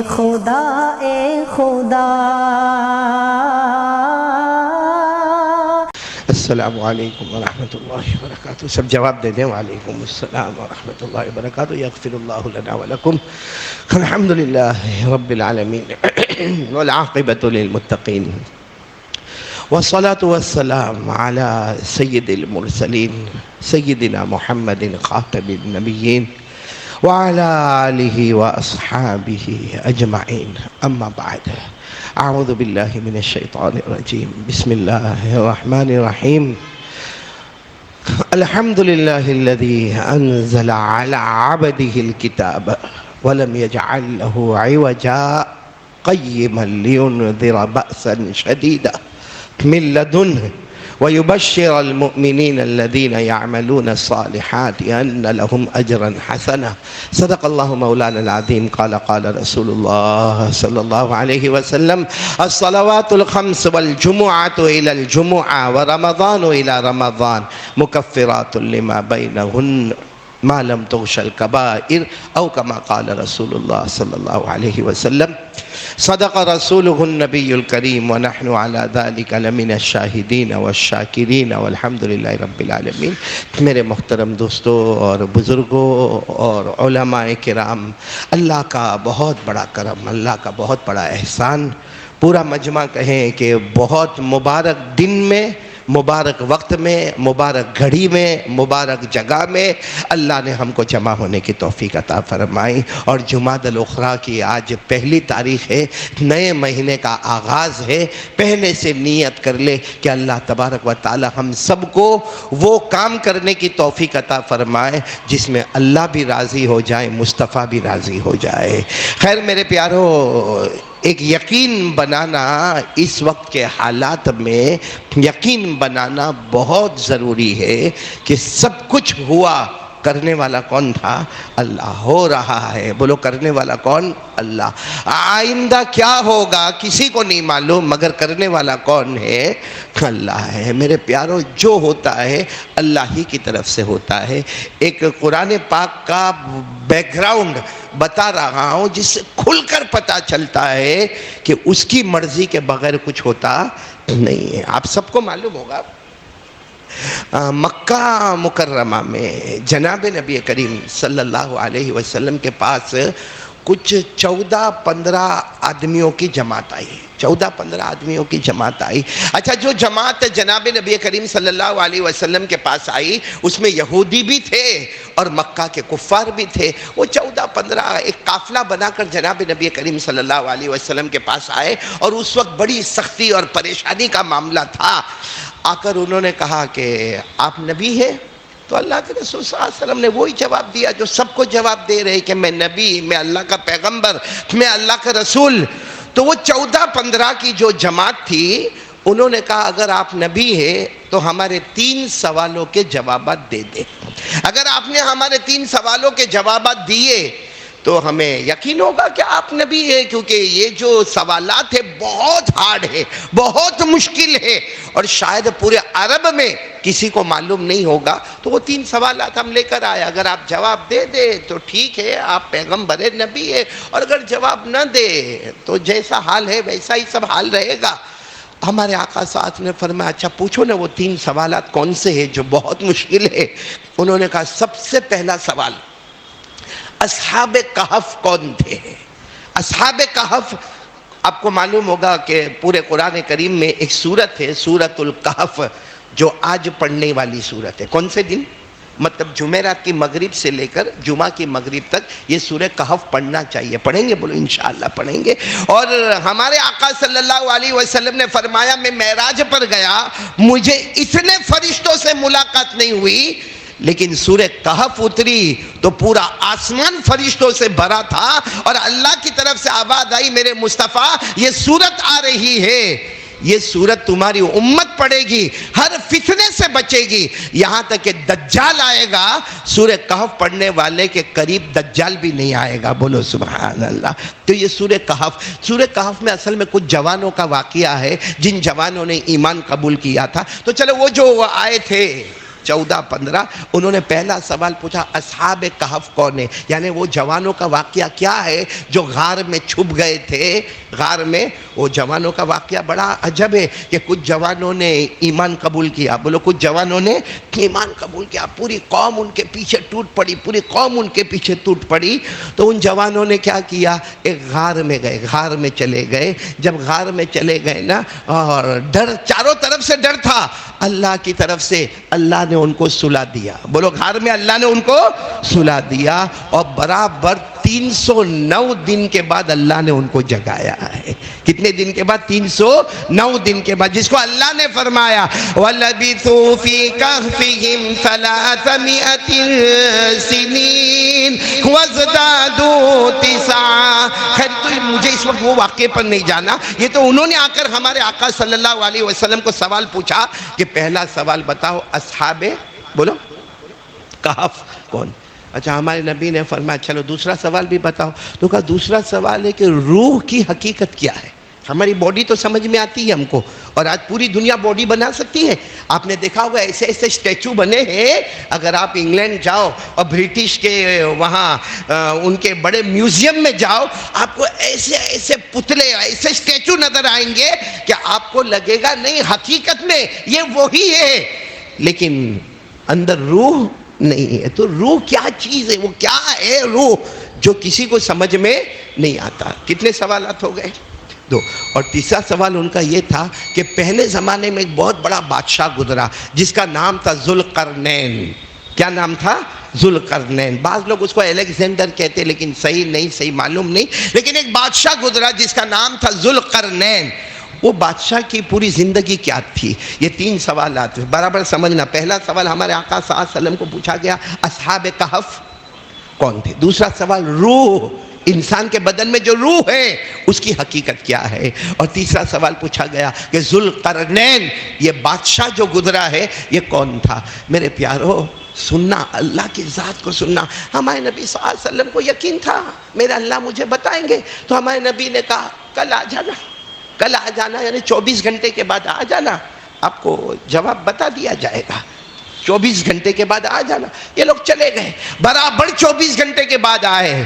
خدا اے خدا۔ السلام علیکم ورحمۃ اللہ وبرکاتہ۔ سب جواب دے دیں، وعلیکم السلام ورحمۃ اللہ وبرکاتہ۔ یغفر اللہ لنا ولکم۔ الحمد للہ رب العالمین والعاقبۃ للمتقین، والصلاة والسلام علی سید المرسلین سیدنا محمد خاتم النبیین وعلی آلہ واصحابہ اجمعین، اما بعد۔ اعوذ باللہ من الشیطان الرجیم، بسم اللہ الرحمن الرحیم۔ الحمد للہ الذی انزل علی عبدہ الکتاب ولم یجعل لہ عوجا قیما لینذر بأسا شدیدا من لدنہ ويبشر المؤمنين الذين يعملون الصالحات أن لهم أجرا حسنا۔ صدق الله مولانا العظيم۔ قال رسول الله صلى الله عليه وسلم: الصلوات الخمس والجمعة إلى الجمعة ورمضان إلى رمضان مكفرات لما بينهن ما لم تغش الكبائر، أو كما قال رسول الله صلى الله عليه وسلم۔ صدق رسوله النبي الكريم ونحن على ذلك لمن الشاهدين والشاكرين والحمد لله رب العالمين۔ میرے محترم دوستوں اور بزرگوں اور علماء کرام، اللہ کا بہت بڑا کرم، اللہ کا بہت بڑا احسان، پورا مجمع کہیں کہ بہت مبارک دن میں، مبارک وقت میں، مبارک گھڑی میں، مبارک جگہ میں اللہ نے ہم کو جمع ہونے کی توفیق عطا فرمائی۔ اور جمادی الاخری کی آج پہلی تاریخ ہے، نئے مہینے کا آغاز ہے۔ پہلے سے نیت کر لے کہ اللہ تبارک و تعالی ہم سب کو وہ کام کرنے کی توفیق عطا فرمائے جس میں اللہ بھی راضی ہو جائے، مصطفیٰ بھی راضی ہو جائے۔ خیر میرے پیارو، ایک یقین بنانا اس وقت کے حالات میں، یقین بنانا بہت ضروری ہے کہ سب کچھ ہوا، کرنے والا کون تھا؟ اللہ۔ ہو رہا ہے، بولو کرنے والا کون؟ اللہ۔ آئندہ کیا ہوگا کسی کو نہیں معلوم، مگر کرنے والا کون ہے؟ اللہ ہے۔ میرے پیارو، جو ہوتا ہے اللہ ہی کی طرف سے ہوتا ہے۔ ایک قرآن پاک کا بیک گراؤنڈ بتا رہا ہوں جس سے کھل کر پتہ چلتا ہے کہ اس کی مرضی کے بغیر کچھ ہوتا نہیں ہے۔ آپ سب کو معلوم ہوگا، مکہ مکرمہ میں جناب نبی کریم صلی اللہ علیہ وسلم کے پاس کچھ 14-15 آدمیوں کی جماعت آئی، 14-15 آدمیوں کی جماعت آئی۔ اچھا، جو جماعت جناب نبی کریم صلی اللہ علیہ وسلم کے پاس آئی اس میں یہودی بھی تھے اور مکہ کے کفار بھی تھے۔ وہ 14-15 ایک قافلہ بنا کر جناب نبی کریم صلی اللہ علیہ وسلم کے پاس آئے، اور اس وقت بڑی سختی اور پریشانی کا معاملہ تھا۔ آ کر انہوں نے کہا کہ آپ نبی ہیں؟ تو اللہ کے رسول صلی اللہ علیہ وسلم نے وہی جواب دیا جو سب کو جواب دے رہے کہ میں نبی، میں اللہ کا پیغمبر، میں اللہ کا رسول۔ تو وہ 14-15 کی جو جماعت تھی انہوں نے کہا اگر آپ نبی ہیں تو ہمارے 3 سوالوں کے جوابات دے دیں۔ اگر آپ نے ہمارے 3 سوالوں کے جوابات دیے تو ہمیں یقین ہوگا کہ آپ نبی ہیں، کیونکہ یہ جو سوالات ہیں بہت ہارڈ ہے، بہت مشکل ہے، اور شاید پورے عرب میں کسی کو معلوم نہیں ہوگا۔ تو وہ 3 سوالات ہم لے کر آئے، اگر آپ جواب دے دیں تو ٹھیک ہے، آپ پیغمبر نبی ہے، اور اگر جواب نہ دے تو جیسا حال ہے ویسا ہی سب حال رہے گا۔ ہمارے آقا ساتھ نے فرمایا اچھا پوچھو نا وہ 3 سوالات کون سے ہیں جو بہت مشکل ہے۔ انہوں نے کہا سب سے پہلا سوال، اصحاب کہف کون تھے؟ اصحاب کہف، آپ کو معلوم ہوگا کہ پورے قرآن کریم میں ایک سورت ہے، سورۃ الکہف، جو آج پڑھنے والی سورت ہے۔ کون سے دن؟ مطلب جمعرات کی مغرب سے لے کر جمعہ کی مغرب تک یہ سورہ کہف پڑھنا چاہیے۔ پڑھیں گے؟ بولو انشاءاللہ پڑھیں گے۔ اور ہمارے آقا صلی اللہ علیہ وسلم نے فرمایا میں معراج پر گیا، مجھے اتنے فرشتوں سے ملاقات نہیں ہوئی، لیکن سورہ کہف اتری تو پورا آسمان فرشتوں سے بھرا تھا، اور اللہ کی طرف سے آواز آئی میرے مصطفیٰ یہ سورت آ رہی ہے، یہ سورت تمہاری امت پڑھے گی، ہر فتنے سے بچے گی، یہاں تک کہ دجال آئے گا سورہ کہف پڑھنے والے کے قریب دجال بھی نہیں آئے گا۔ بولو سبحان اللہ۔ تو یہ سورہ کہف میں اصل میں کچھ جوانوں کا واقعہ ہے جن جوانوں نے ایمان قبول کیا تھا۔ تو چلو وہ جو آئے تھے 14-15 انہوں نے پہلا سوال پوچھا اصحاب کہف کون ہے، یعنی وہ جوانوں کا واقعہ کیا ہے جو غار میں چھپ گئے تھے. غار میں وہ جوانوں کا واقعہ بڑا عجب ہے کہ کچھ جوانوں نے ایمان قبول کیا. بولو کچھ جوانوں نے ایمان قبول کیا، پوری قوم ان کے پیچھے ٹوٹ پڑی، پوری قوم ان کے پیچھے ٹوٹ پڑی. تو ان جوانوں نے کیا کیا، ایک غار میں گئے، غار میں چلے گئے. جب غار میں چلے گئے نا، اور ڈر چاروں طرف سے ڈر تھا، اللہ کی طرف سے اللہ نے ان کو سلا دیا. بولو غار میں اللہ نے ان کو سلا دیا، اور برابر 309 دن کے بعد اللہ نے ان کو جگایا ہے. کتنے دن کے بعد؟ 309 دن کے بعد، جس کو اللہ نے فرمایا وَلَبِثُوا فِي كَهْفِهِمْ 300 سِنِينَ وَازْدَادُوا 9. خیر تو مجھے اس وقت وہ واقعے پر نہیں جانا، یہ تو انہوں نے آ کر ہمارے آقا صلی اللہ علیہ وسلم کو سوال پوچھا کہ پہلا سوال بتاؤ اصحاب بولو کہف کون. اچھا ہمارے نبی نے فرمایا چلو دوسرا سوال بھی بتاؤ. تو کہا دوسرا سوال ہے کہ روح کی حقیقت کیا ہے. ہماری باڈی تو سمجھ میں آتی ہے ہم کو، اور آج پوری دنیا باڈی بنا سکتی ہے. آپ نے دیکھا ہوگا ایسے ایسے اسٹیچو بنے ہیں، اگر آپ انگلینڈ جاؤ اور برٹش کے وہاں ان کے بڑے میوزیم میں جاؤ، آپ کو ایسے ایسے پتلے، ایسے اسٹیچو نظر آئیں گے کہ آپ کو لگے گا نہیں حقیقت میں یہ وہی ہے، لیکن اندر روح نہیں ہے. تو روح کیا چیز ہے، وہ کیا ہے روح، جو کسی کو سمجھ میں نہیں آتا. کتنے سوالات ہو گئے؟ 2. اور تیسرا سوال ان کا یہ تھا کہ پہلے زمانے میں ایک بہت بڑا بادشاہ گزرا جس کا نام تھا ذوالقرنین. کیا نام تھا؟ ذوالقرنین. بعض لوگ اس کو الیگزینڈر کہتے لیکن صحیح معلوم نہیں. لیکن ایک بادشاہ گزرا جس کا نام تھا ذوالقرنین. وہ بادشاہ کی پوری زندگی کیا تھی؟ یہ 3 سوالات برابر سمجھنا. پہلا سوال ہمارے آقا صلی اللہ علیہ وسلم کو پوچھا گیا اصحاب کہف کون تھے. دوسرا سوال روح، انسان کے بدن میں جو روح ہے اس کی حقیقت کیا ہے. اور تیسرا سوال پوچھا گیا کہ ذوالقرنین یہ بادشاہ جو گزرا ہے یہ کون تھا. میرے پیارو سننا، اللہ کی ذات کو سننا. ہمارے نبی صلی اللہ علیہ وسلم کو یقین تھا میرا اللہ مجھے بتائیں گے. تو ہمارے نبی نے کہا کل آ جانا، کل آ جانا، یعنی 24 گھنٹے کے بعد آ جانا، آپ کو جواب بتا دیا جائے گا. 24 گھنٹے کے بعد آ جانا. یہ لوگ چلے گئے، برابر 24 گھنٹے کے بعد آئے.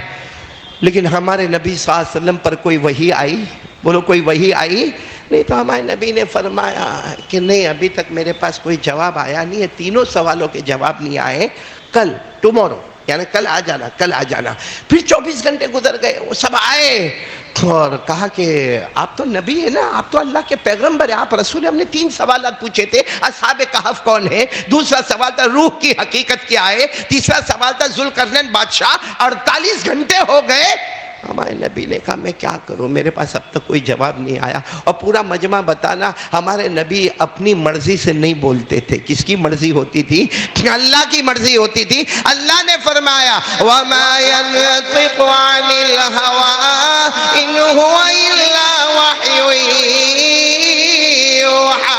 لیکن ہمارے نبی صلی اللہ علیہ وسلم پر کوئی وحی آئی؟ بولو کوئی وحی آئی نہیں. تو ہمارے نبی نے فرمایا کہ نہیں ابھی تک میرے پاس کوئی جواب آیا نہیں ہے، تینوں سوالوں کے جواب نہیں آئے. کل ٹمورو یعنی کل آ جانا، کل آ جانا. پھر 24 گھنٹے گزر گئے، وہ سب آئے اور کہا کہ آپ تو نبی ہے نا، آپ تو اللہ کے پیغمبر ہیں، آپ رسول ہیں. ہم نے 3 سوالات پوچھے تھے، اصحاب کہف کون ہے، دوسرا سوال تھا روح کی حقیقت کیا ہے، تیسرا سوال تھا ذوالقرنین بادشاہ. 48 گھنٹے ہو گئے. ہمارے نبی نے کہا میں کیا کروں، میرے پاس اب تک کوئی جواب نہیں آیا. اور پورا مجمع بتانا ہمارے نبی اپنی مرضی سے نہیں بولتے تھے. کس کی مرضی ہوتی تھی؟ اللہ کی مرضی ہوتی تھی. اللہ نے فرمایا وَمَا يَنطِقُ عَنِ الْهَوَىٰ إِنْ هُوَ إِلَّا وَحْيٌ يُوحَىٰ.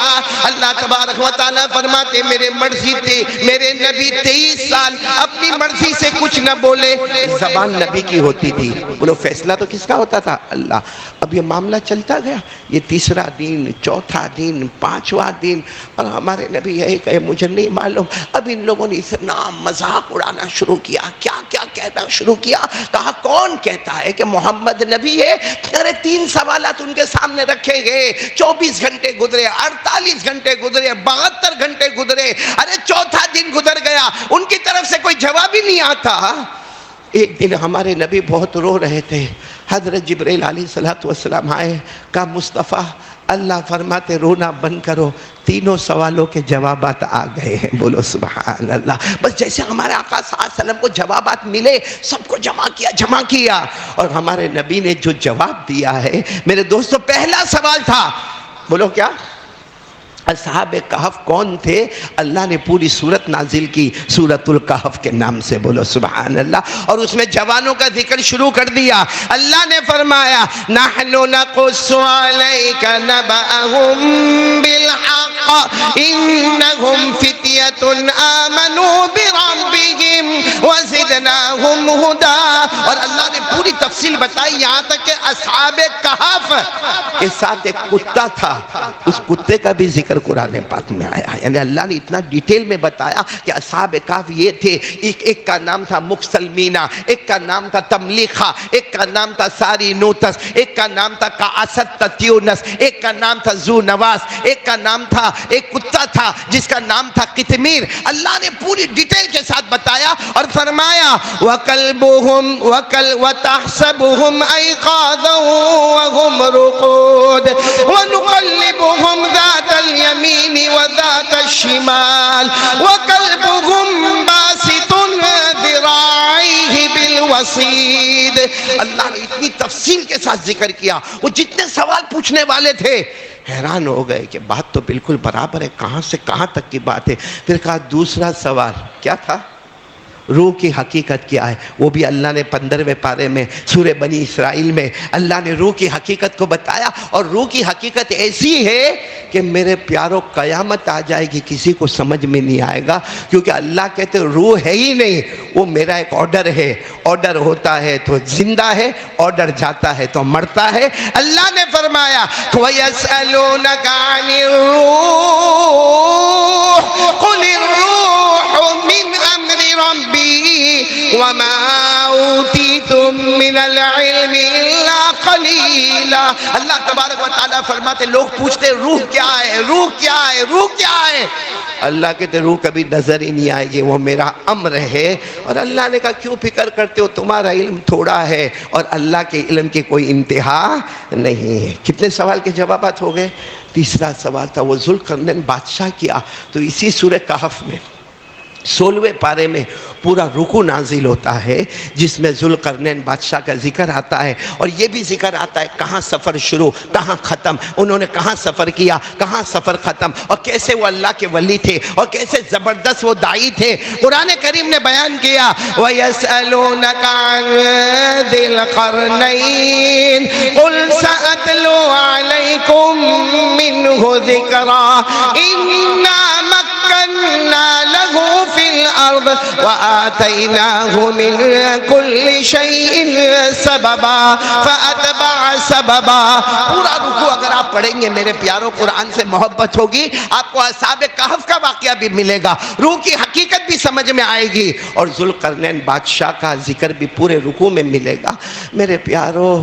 اللہ تبارک و تعالیٰ فرماتے میرے مرضی تھی، میرے نبی 23 سال اپنی مرضی سے کچھ نہ بولے. زبان نبی کی ہوتی تھی. بولو فیصلہ تو کس کا ہوتا تھا؟ اللہ. اب یہ معاملہ چلتا گیا، یہ تیسرا دن، چوتھا دن، 5واں دن، اور ہمارے نبی یہی کہے مجھے نہیں معلوم. اب ان لوگوں نے اتنا مذاق اڑانا شروع کیا، کیا کیا کہنا شروع کیا. کہا کون کہتا ہے کہ محمد نبی ہے؟ ارے 3 سوالات ان کے سامنے رکھے گئے. 24 گھنٹے گزرے، 48 گھنٹے گزرے، 72 گھنٹے گزرے. ارے چوتھا دن گزر گیا، ان کی طرف سے کوئی جواب ہی نہیں آتا. ایک دن ہمارے نبی بہت رو رہے تھے. حضرت جبرائیل علیہ السلام آئے، کہا مصطفیٰ اللہ فرماتے رونا بند کرو، 3 سوالوں کے جوابات آ گئے ہیں. بولو سبحان اللہ. بس جیسے ہمارے آقا صلی اللہ علیہ وسلم کو جوابات ملے سب کو جمع کیا. اور ہمارے نبی نے جو جواب دیا ہے میرے دوستو، پہلا سوال تھا، بولو کیا؟ اصحاب کہف کون تھے؟ اللہ نے پوری سورت نازل کی سورۃ الکہف کے نام سے. بولو سبحان اللہ. اور اس میں جوانوں کا ذکر شروع کر دیا. اللہ نے فرمایا نحن نقص علیک نبأہم بالحق انہم فتیۃ آمنوا بربہم وزدناہم ہدا. اور اللہ نے پوری تفصیل بتائی یہاں تک کہ اصحاب کہف کے ساتھ ایک کتا تھا، اس کتے کا بھی ذکر قرآن پاک میں آیا. یعنی اللہ نے اتنا ڈیٹیل میں بتایا کہ اصحاب کہف یہ تھے. ایک کا نام تھا مکسلمینہ، ایک کا نام تھا تملیخہ، ایک کا نام تھا ساری نوتس، ایک کا نام تھا کاسد تتیونس، ایک کا نام تھا زو نواس، ایک کا نام تھا، ایک کتا تھا جس کا نام تھا قطمیر. اللہ نے پوری ڈیٹیل کے ساتھ بتایا اور فرمایا وَقَلْبُهُمْ وَتَحْسَبُهُمْ أَيْقَاظًا وَهُمْ رُقُودٌ وَنُقَلِّبُهُمْ ذَاتَ الْيَمِينِ وَذَاتَ الشِّمَالِ وَقَلْبُهُمْ بَاسِطٌ ذِرَاعَيْهِ بِالْوَصِيدِ. اللہ نے اتنی تفصیل کے ساتھ ذکر کیا. وہ جتنے سوال پوچھنے والے تھے حیران ہو گئے کہ بات تو بالکل برابر ہے، کہاں سے کہاں تک کی بات ہے. پھر کہا دوسرا سوال کیا تھا؟ روح کی حقیقت کیا ہے؟ وہ بھی اللہ نے 15ویں پارے میں سورہ بنی اسرائیل میں اللہ نے روح کی حقیقت کو بتایا. اور روح کی حقیقت ایسی ہے کہ میرے پیاروں قیامت آ جائے گی کسی کو سمجھ میں نہیں آئے گا، کیونکہ اللہ کہتے روح ہے ہی نہیں، وہ میرا ایک آرڈر ہے. آرڈر ہوتا ہے تو زندہ ہے، آرڈر جاتا ہے تو مرتا ہے. اللہ نے فرمایا وَيَسْأَلُونَكَ عَنِ الرُّوحِ قُلِ الرُّوحُ مِنْ أَمْرِ رَبِّي وَمَا أُوتِيتُم مِّنَ الْعِلْمِ إِلَّا قَلِيلًا. اللہ تبارک و تعالیٰ فرماتے لوگ پوچھتے روح کیا ہے، روح کیا ہے، روح کیا ہے. اللہ کہتے روح کبھی نظر ہی نہیں آئے گی، وہ میرا امر ہے. اور اللہ نے کہا کیوں فکر کرتے ہو، تمہارا علم تھوڑا ہے اور اللہ کے علم کی کوئی انتہا نہیں ہے. کتنے سوال کے جوابات ہو گئے؟ تیسرا سوال تھا وہ ذوالقرنین بادشاہ کیا. تو اسی سورہ کہف میں 16ویں پارے میں پورا رکوع نازل ہوتا ہے جس میں ذوالقرنین بادشاہ کا ذکر آتا ہے. اور یہ بھی ذکر آتا ہے کہاں سفر شروع کہاں ختم، انہوں نے کہاں سفر کیا کہاں سفر ختم، اور کیسے وہ اللہ کے ولی تھے اور کیسے زبردست وہ داعی تھے. قرآن کریم نے بیان کیا وَيَسْأَلُونَكَ عَنْ ذِي الْقَرْنَيْنِ قُلْ سَأَتْلُو عَلَيْكُمْ مِنْهُ ذِكْرًا إِنَّا مَكَّنَّا لَهُ فِي الْأَرْضِ وَآتَيْنَاهُ مِنْ كُلِّ شَيْءٍ سَبَبًا فَأَتْبَعَ سَبَبًا. پورا رکوع اگر آپ پڑھیں گے میرے پیاروں قرآن سے محبت ہوگی، آپ کو اصحاب کہف کا واقعہ بھی ملے گا، روح کی حقیقت بھی سمجھ میں آئے گی، اور ذوالقرنین بادشاہ کا ذکر بھی پورے رکوع میں ملے گا. میرے پیاروں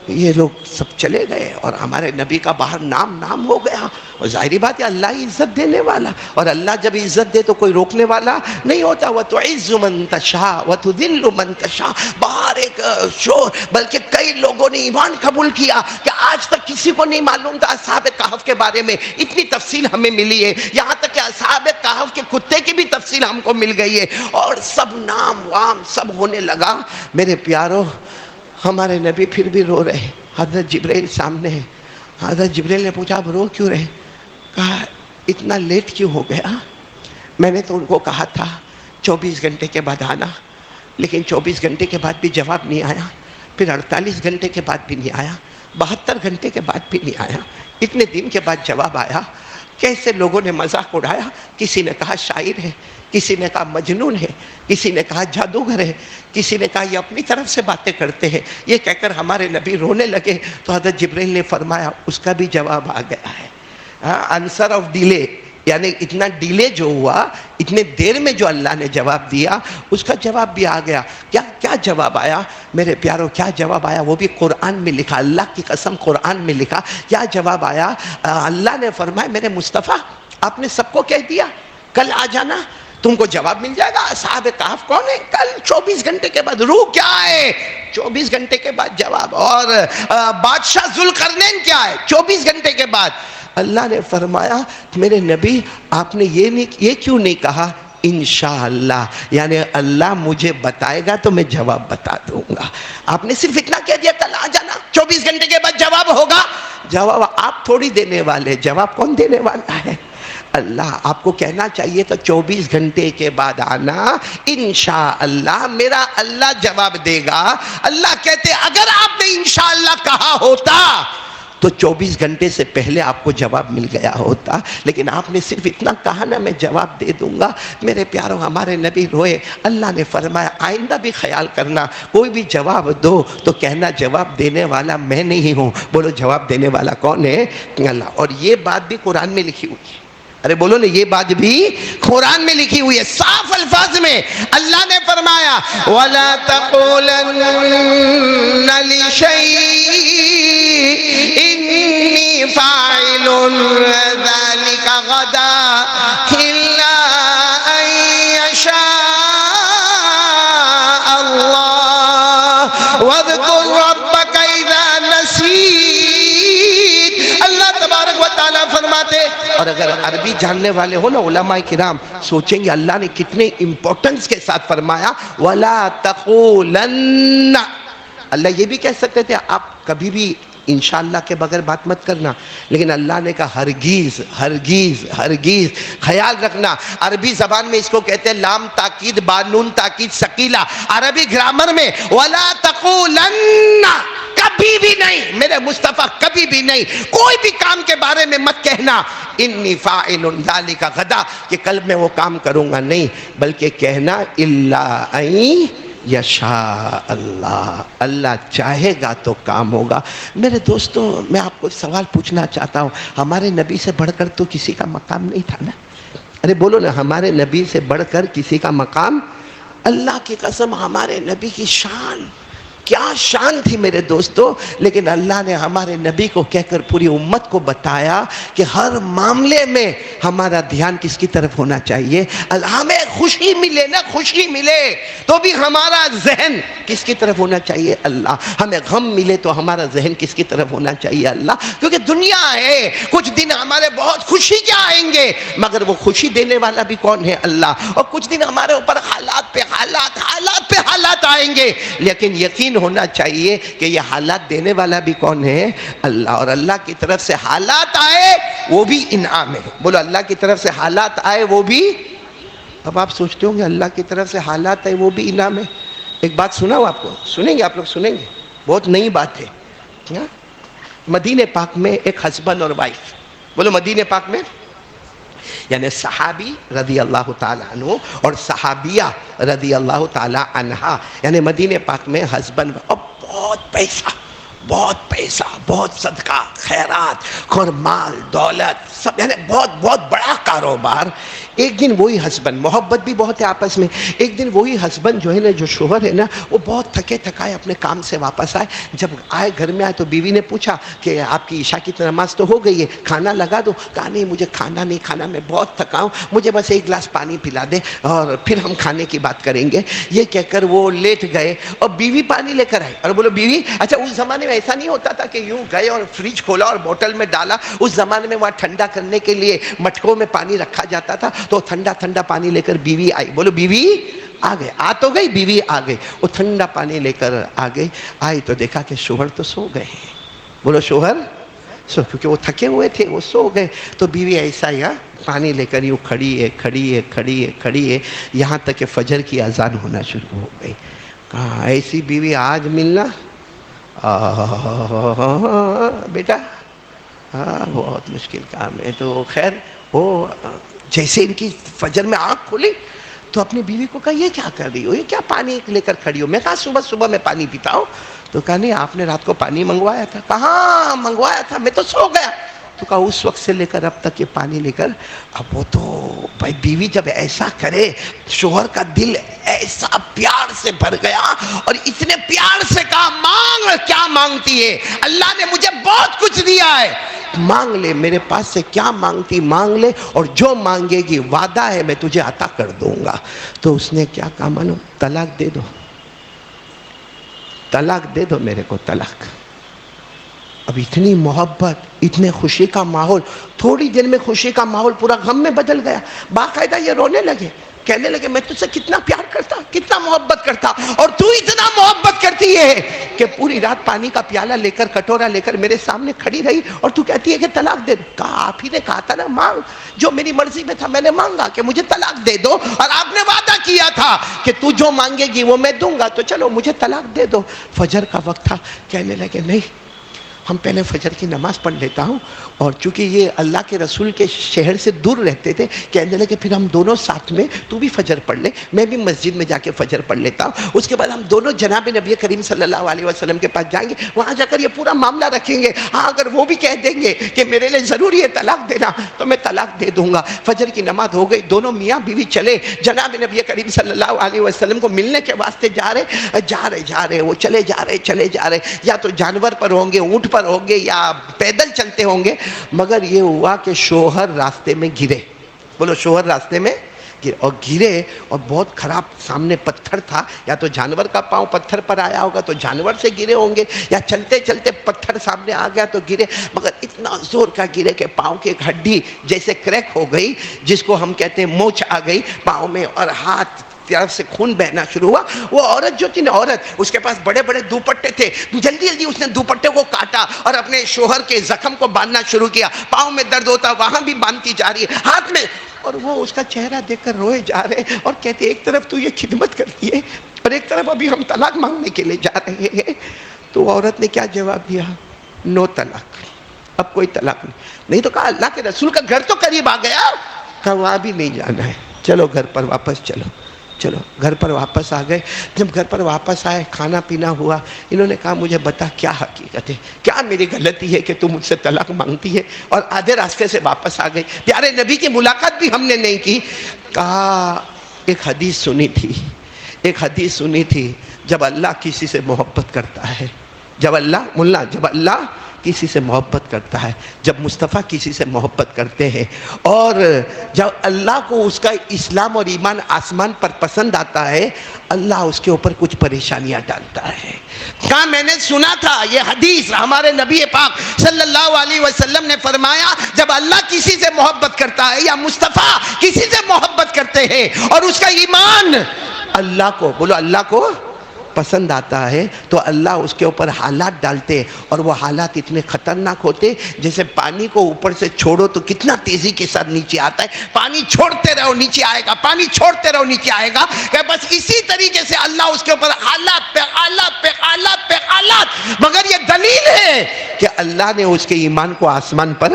یہ لوگ سب چلے گئے اور ہمارے نبی کا باہر نام ہو گیا. اور ظاہری بات ہے اللہ ہی عزت دینے والا، اور اللہ جب عزت دے تو کوئی روکنے والا نہیں ہوتا. وَتُعِزُّ مَن تَشَاءُ وَتُذِلُّ مَن تَشَاءُ. باہر ایک شور، بلکہ کئی لوگوں نے ایمان قبول کیا کہ آج تک کسی کو نہیں معلوم تھا اصحاب کہف کے بارے میں. اتنی تفصیل ہمیں ملی ہے، یہاں تک کہ اصحاب کہف کے کتے کی بھی تفصیل ہم کو مل گئی ہے، اور سب نام وام سب ہونے لگا. میرے پیاروں ہمارے نبی پھر بھی رو رہے. حضرت جبرائیل سامنے ہے. حضرت جبرائیل نے پوچھا آپ رو کیوں رہے؟ کہا اتنا لیٹ کیوں ہو گیا؟ میں نے تو ان کو کہا تھا 24 گھنٹے کے بعد آنا، لیکن 24 گھنٹے کے بعد بھی جواب نہیں آیا، پھر 48 گھنٹے کے بعد بھی نہیں آیا، 72 گھنٹے کے بعد بھی نہیں آیا، اتنے دن کے بعد جواب آیا. کیسے لوگوں نے مذاق اڑایا، کسی نے کہا شاعر ہے، کسی نے کہا مجنون ہے، کسی نے کہا جادوگر ہے، کسی نے کہا یہ اپنی طرف سے باتیں کرتے ہیں. یہ کہہ کر ہمارے نبی رونے لگے تو حضرت جبرائیل نے فرمایا اس کا بھی جواب آ گیا ہے. آنسر آف ڈیلے، یعنی اتنا ڈیلے جو ہوا، اتنے دیر میں جو اللہ نے جواب دیا اس کا جواب بھی آ گیا. کیا جواب آیا میرے پیاروں؟ کیا جواب آیا وہ بھی قرآن میں لکھا، اللہ کی قسم قرآن میں لکھا. کیا جواب آیا؟ اللہ نے فرمایا میرے مصطفیٰ آپ نے سب کو کہہ دیا کل آ جانا، تم کو جواب مل جائے گا. اصحاب کہف کون ہے؟ کل 24 گھنٹے کے بعد. روح کیا ہے؟ 24 گھنٹے کے بعد جواب. اور بادشاہ ذوالقرنین کیا ہے؟ 24 گھنٹے کے بعد. اللہ نے فرمایا میرے نبی آپ نے یہ کیوں نہیں کہا انشاءاللہ، یعنی اللہ مجھے بتائے گا تو میں جواب بتا دوں گا. آپ نے صرف اتنا کہہ دیا کل آ جانا، 24 گھنٹے کے بعد جواب ہوگا. جواب آپ تھوڑی دینے والے، جواب کون دینے والا ہے؟ اللہ. آپ کو کہنا چاہیے تو 24 گھنٹے کے بعد آنا، انشاءاللہ میرا اللہ جواب دے گا. اللہ کہتے اگر آپ نے انشاءاللہ کہا ہوتا تو 24 گھنٹے سے پہلے آپ کو جواب مل گیا ہوتا، لیکن آپ نے صرف اتنا کہا نا میں جواب دے دوں گا۔ میرے پیاروں، ہمارے نبی روئے، اللہ نے فرمایا آئندہ بھی خیال کرنا، کوئی بھی جواب دو تو کہنا جواب دینے والا میں نہیں ہوں۔ بولو جواب دینے والا کون ہے؟ اللہ۔ اور یہ بات بھی قرآن میں لکھی ہوئی ہے، ارے بولو نا، یہ بات بھی قرآن میں لکھی ہوئی ہے، صاف الفاظ میں اللہ نے فرمایا وَلَا تَقُولَنَّ لِشَيْءٍ إِنِّي فَاعِلٌ ذَلِكَ غَدًا إِلَّا أَن يَشَاءَ اللَّهُ وَاذْكُرْ رَبَّكَ إِذَا نَسِيتَ۔ اللہ تبارک و تعالیٰ فرماتے، اور اگر عربی جاننے والے ہو نا علماء کرام سوچیں گے اللہ نے کتنے امپورٹنس کے ساتھ فرمایا وَلَا تَقُولَنَّ۔ اللہ یہ بھی کہہ سکتے تھے آپ کبھی بھی انشاءاللہ کے بغیر بات مت کرنا، لیکن اللہ نے کہا ہرگیز ہرگیز ہرگیز۔ خیال رکھنا، عربی زبان میں اس کو کہتے ہیں لام تاکید با نون تاکید ثقیلہ۔ عربی گرامر میں وَلَا تَقُولَنَّ، کبھی بھی نہیں میرے مصطفیٰ، کبھی بھی نہیں، کوئی بھی کام کے بارے میں مت کہنا انی فاعل ذالک غدا کہ کل میں وہ کام کروں گا، نہیں، بلکہ کہنا الا ان یشاء اللہ، اللہ چاہے گا تو کام ہوگا۔ میرے دوستو، میں آپ کو سوال پوچھنا چاہتا ہوں، ہمارے نبی سے بڑھ کر تو کسی کا مقام نہیں تھا نا؟ ارے بولو نا، ہمارے نبی سے بڑھ کر کسی کا مقام؟ اللہ کی قسم، ہمارے نبی کی شان کیا شان تھی میرے دوستو، لیکن اللہ نے ہمارے نبی کو کہہ کر پوری امت کو بتایا کہ ہر معاملے میں ہمارا دھیان کس کی طرف ہونا چاہیے؟ ہمیں خوشی ملے نا، خوشی ملے تو بھی ہمارا ذہن کس کی طرف ہونا چاہیے؟ اللہ۔ ہمیں غم ملے تو ہمارا ذہن کس کی طرف ہونا چاہیے؟ اللہ۔ کیونکہ دنیا ہے، کچھ دن ہمارے بہت خوشی کے آئیں گے، مگر وہ خوشی دینے والا بھی کون ہے؟ اللہ۔ اور کچھ دن ہمارے اوپر حالات پہ حالات آئیں گے، لیکن یقین ہونا چاہیے کہ یہ حالات دینے والا بھی کون ہے؟ اللہ۔ اور اللہ کی طرف سے حالات آئے وہ بھی انعام ہے۔ بولو اللہ کی طرف سے حالات آئے وہ بھی۔ اب آپ سوچتے ہوں گے اللہ کی طرف سے حالات آئے وہ بھی انعام ہے۔ ایک بات سناؤں آپ کو، سنیں گے آپ لوگ؟ سنیں گے، بہت نئی بات ہے۔ مدینہ پاک میں ایک ہسبینڈ اور وائف، بولو مدینہ پاک میں، یعنی صحابی رضی اللہ تعالیٰ عنہ اور صحابیہ رضی اللہ تعالیٰ عنہا، یعنی مدینہ پاک میں ہسبینڈ اور بہت پیسہ، بہت صدقہ خیرات اور مال دولت سب، یعنی بہت بہت بڑا کاروبار۔ ایک دن وہی ہسبینڈ، محبت بھی بہت ہے آپس میں، ایک دن وہی ہسبینڈ جو ہے نا، جو شوہر ہے نا، وہ بہت تھکے تھکائے اپنے کام سے واپس آئے۔ جب آئے گھر میں آئے تو بیوی نے پوچھا کہ آپ کی عشاء کی نماز تو ہو گئی ہے، کھانا لگا دو؟ کہا نہیں، مجھے کھانا نہیں کھانا، میں بہت تھکا ہوں، مجھے بس ایک گلاس پانی پلا دے اور پھر ہم کھانے کی بات کریں گے۔ یہ کہہ کر وہ لیٹ گئے اور بیوی پانی لے کر آئی۔ اور بولو بیوی، اچھا اس زمانے میں ایسا نہیں ہوتا تھا کہ یوں گئے اور فریج کھولا اور بوتل میں ڈالا، اس زمانے میں وہاں ٹھنڈا کرنے کے لیے مٹکوں میں پانی رکھا جاتا تھا، تو ٹھنڈا ٹھنڈا پانی لے کر بیوی آئی۔ بولو بیوی آ گئے، آ تو گئی، بیوی آ گئی، وہ ٹھنڈا پانی لے کر آ گئی، آئی تو دیکھا کہ شوہر تو سو گئے ہیں۔ بولو شوہر سو، کیونکہ وہ تھکے ہوئے تھے، وہ سو گئے۔ تو بیوی ایسا یا پانی لے کر یوں کھڑی ہے یہاں تک کہ فجر کی اذان ہونا شروع ہو گئی۔ کہاں ایسی بیوی آج ملنا بیٹا بہت مشکل کام ہے۔ تو خیر وہ جیسے ان کی فجر میں آنکھ کھلی تو اپنی بیوی کو کہا یہ کیا کر رہی ہو، یہ کیا پانی لے کر کھڑی ہو؟ میں کہا صبح میں پانی پیتا ہوں۔ تو کہا نہیں، آپ نے رات کو پانی منگوایا تھا۔ کہاں منگوایا تھا، میں تو سو گیا۔ تو کہا اس وقت سے لے کر اب تک یہ پانی لے کر، اب وہ تو بھائی بیوی جب ایسا کرے، شوہر کا دل ایسا پیار سے بھر گیا اور اتنے پیار سے کہا مانگ، کیا مانگتی ہے؟ اللہ نے مجھے بہت کچھ دیا ہے، مانگ لے، میرے پاس سے کیا مانگتی مانگ لے، اور جو مانگے گی وعدہ ہے میں تجھے عطا کر دوں گا۔ تو اس نے کیا کہا؟ مانو طلاق دے دو، طلاق دے دو میرے کو، طلاق۔ اب اتنی محبت، اتنے خوشی کا ماحول، تھوڑی دیر میں خوشی کا ماحول پورا غم میں بدل گیا۔ باقاعدہ یہ رونے لگے، کہنے لگے میں تجھ سے کتنا پیار کرتا، کتنا محبت کرتا، اور تو اتنا محبت کرتی ہے کہ پوری رات پانی کا پیالہ لے کر، کٹورا لے کر میرے سامنے کھڑی رہی اور تو کہتی ہے کہ طلاق دے دو۔ کہا آپ ہی نے کہا تھا نا مانگ، جو میری مرضی میں تھا میں نے مانگا کہ مجھے طلاق دے دو، اور آپ نے وعدہ کیا تھا کہ تو جو مانگے گی وہ میں دوں گا، تو چلو مجھے طلاق دے دو۔ فجر کا وقت تھا، کہنے لگے نہیں، ہم پہلے فجر کی نماز پڑھ لیتا ہوں، اور چونکہ یہ اللہ کے رسول کے شہر سے دور رہتے تھے، کہنے لگے پھر ہم دونوں ساتھ میں، تو بھی فجر پڑھ لے، میں بھی مسجد میں جا کے فجر پڑھ لیتا ہوں، اس کے بعد ہم دونوں جناب نبی کریم صلی اللہ علیہ وسلم کے پاس جائیں گے، وہاں جا کر یہ پورا معاملہ رکھیں گے۔ ہاں اگر وہ بھی کہہ دیں گے کہ میرے لیے ضروری ہے طلاق دینا تو میں طلاق دے دوں گا۔ فجر کی نماز ہو گئی، دونوں میاں بیوی چلے جناب نبی کریم صلی اللہ علیہ وسلم کو ملنے کے واسطے جا رہے، وہ چلے جا رہے، یا تو جانور پر ہوں گے، اونٹ پر ہوں گے، یا پیدل چلتے ہوں گے، مگر یہ ہوا کہ شوہر راستے میں گرے۔ بولو شوہر راستے میں گرے، اور بہت خراب، سامنے پتھر تھا، یا تو جانور کا پاؤں پتھر پر آیا ہوگا تو جانور سے گرے ہوں گے، یا چلتے چلتے پتھر سامنے آ گیا تو گرے، مگر اتنا زور کا گرے کہ پاؤں کی ایک ہڈی جیسے کریک ہو گئی، جس کو ہم کہتے ہیں موچ آ گئی پاؤں میں، اور ہاتھ طرف سے خون بہنا شروع ہوا۔ وہ عورت جو تھی نا، اس کے پاس بڑے بڑے دوپٹے تھے، جلدی اس نے دوپٹے کو کاٹا اور اپنے شوہر کے زخم کو باندھنا شروع کیا، پاؤں میں درد ہوتا وہاں بھی باندھتی جا رہی ہے ہاتھ میں، اور وہ اس کا چہرہ دیکھ کر روئے جا رہے اور کہتے ایک طرف تو یہ خدمت کرتی ہے اور ایک طرف ابھی ہم طلاق مانگنے کے لیے جا رہے ہیں۔ تو عورت نے کیا جواب دیا؟ نو طلاق، اب کوئی طلاق نہیں تو کہا اللہ کے رسول کا گھر تو قریب آ گیا، کہا وہاں بھی نہیں جانا ہے، چلو گھر پر واپس چلو گھر پر واپس آ گئے۔ جب گھر پر واپس آئے، کھانا پینا ہوا، انہوں نے کہا مجھے بتا کیا حقیقت ہے، کیا میری غلطی ہے کہ تم مجھ سے طلاق مانگتی ہے؟ اور آدھے راستے سے واپس آ گئے، پیارے نبی کی ملاقات بھی ہم نے نہیں کی۔ کہا ایک حدیث سنی تھی، جب اللہ کسی سے محبت کرتا ہے، جب اللہ کسی سے محبت کرتا ہے، جب مصطفیٰ کسی سے محبت کرتے ہیں، اور جب اللہ کو اس کا اسلام اور ایمان آسمان پر پسند آتا ہے، اللہ اس کے اوپر کچھ پریشانیاں ڈالتا ہے۔ کہاں میں نے سنا تھا یہ حدیث، ہمارے نبی پاک صلی اللہ علیہ وسلم نے فرمایا جب اللہ کسی سے محبت کرتا ہے یا مصطفیٰ کسی سے محبت کرتے ہیں اور اس کا ایمان اللہ کو، بولو اللہ کو پسند آتا ہے، تو اللہ اس کے اوپر حالات ڈالتے، اور وہ حالات اتنے خطرناک ہوتے، جیسے پانی کو اوپر سے چھوڑو تو کتنا تیزی کے ساتھ نیچے آتا ہے، پانی چھوڑتے رہو نیچے آئے گا، پانی چھوڑتے رہو نیچے آئے گا، کہ بس اسی طریقے سے اللہ اس کے اوپر حالات پہ حالات پہ حالات پہ حالات، مگر یہ دلیل ہے کہ اللہ نے اس کے ایمان کو آسمان پر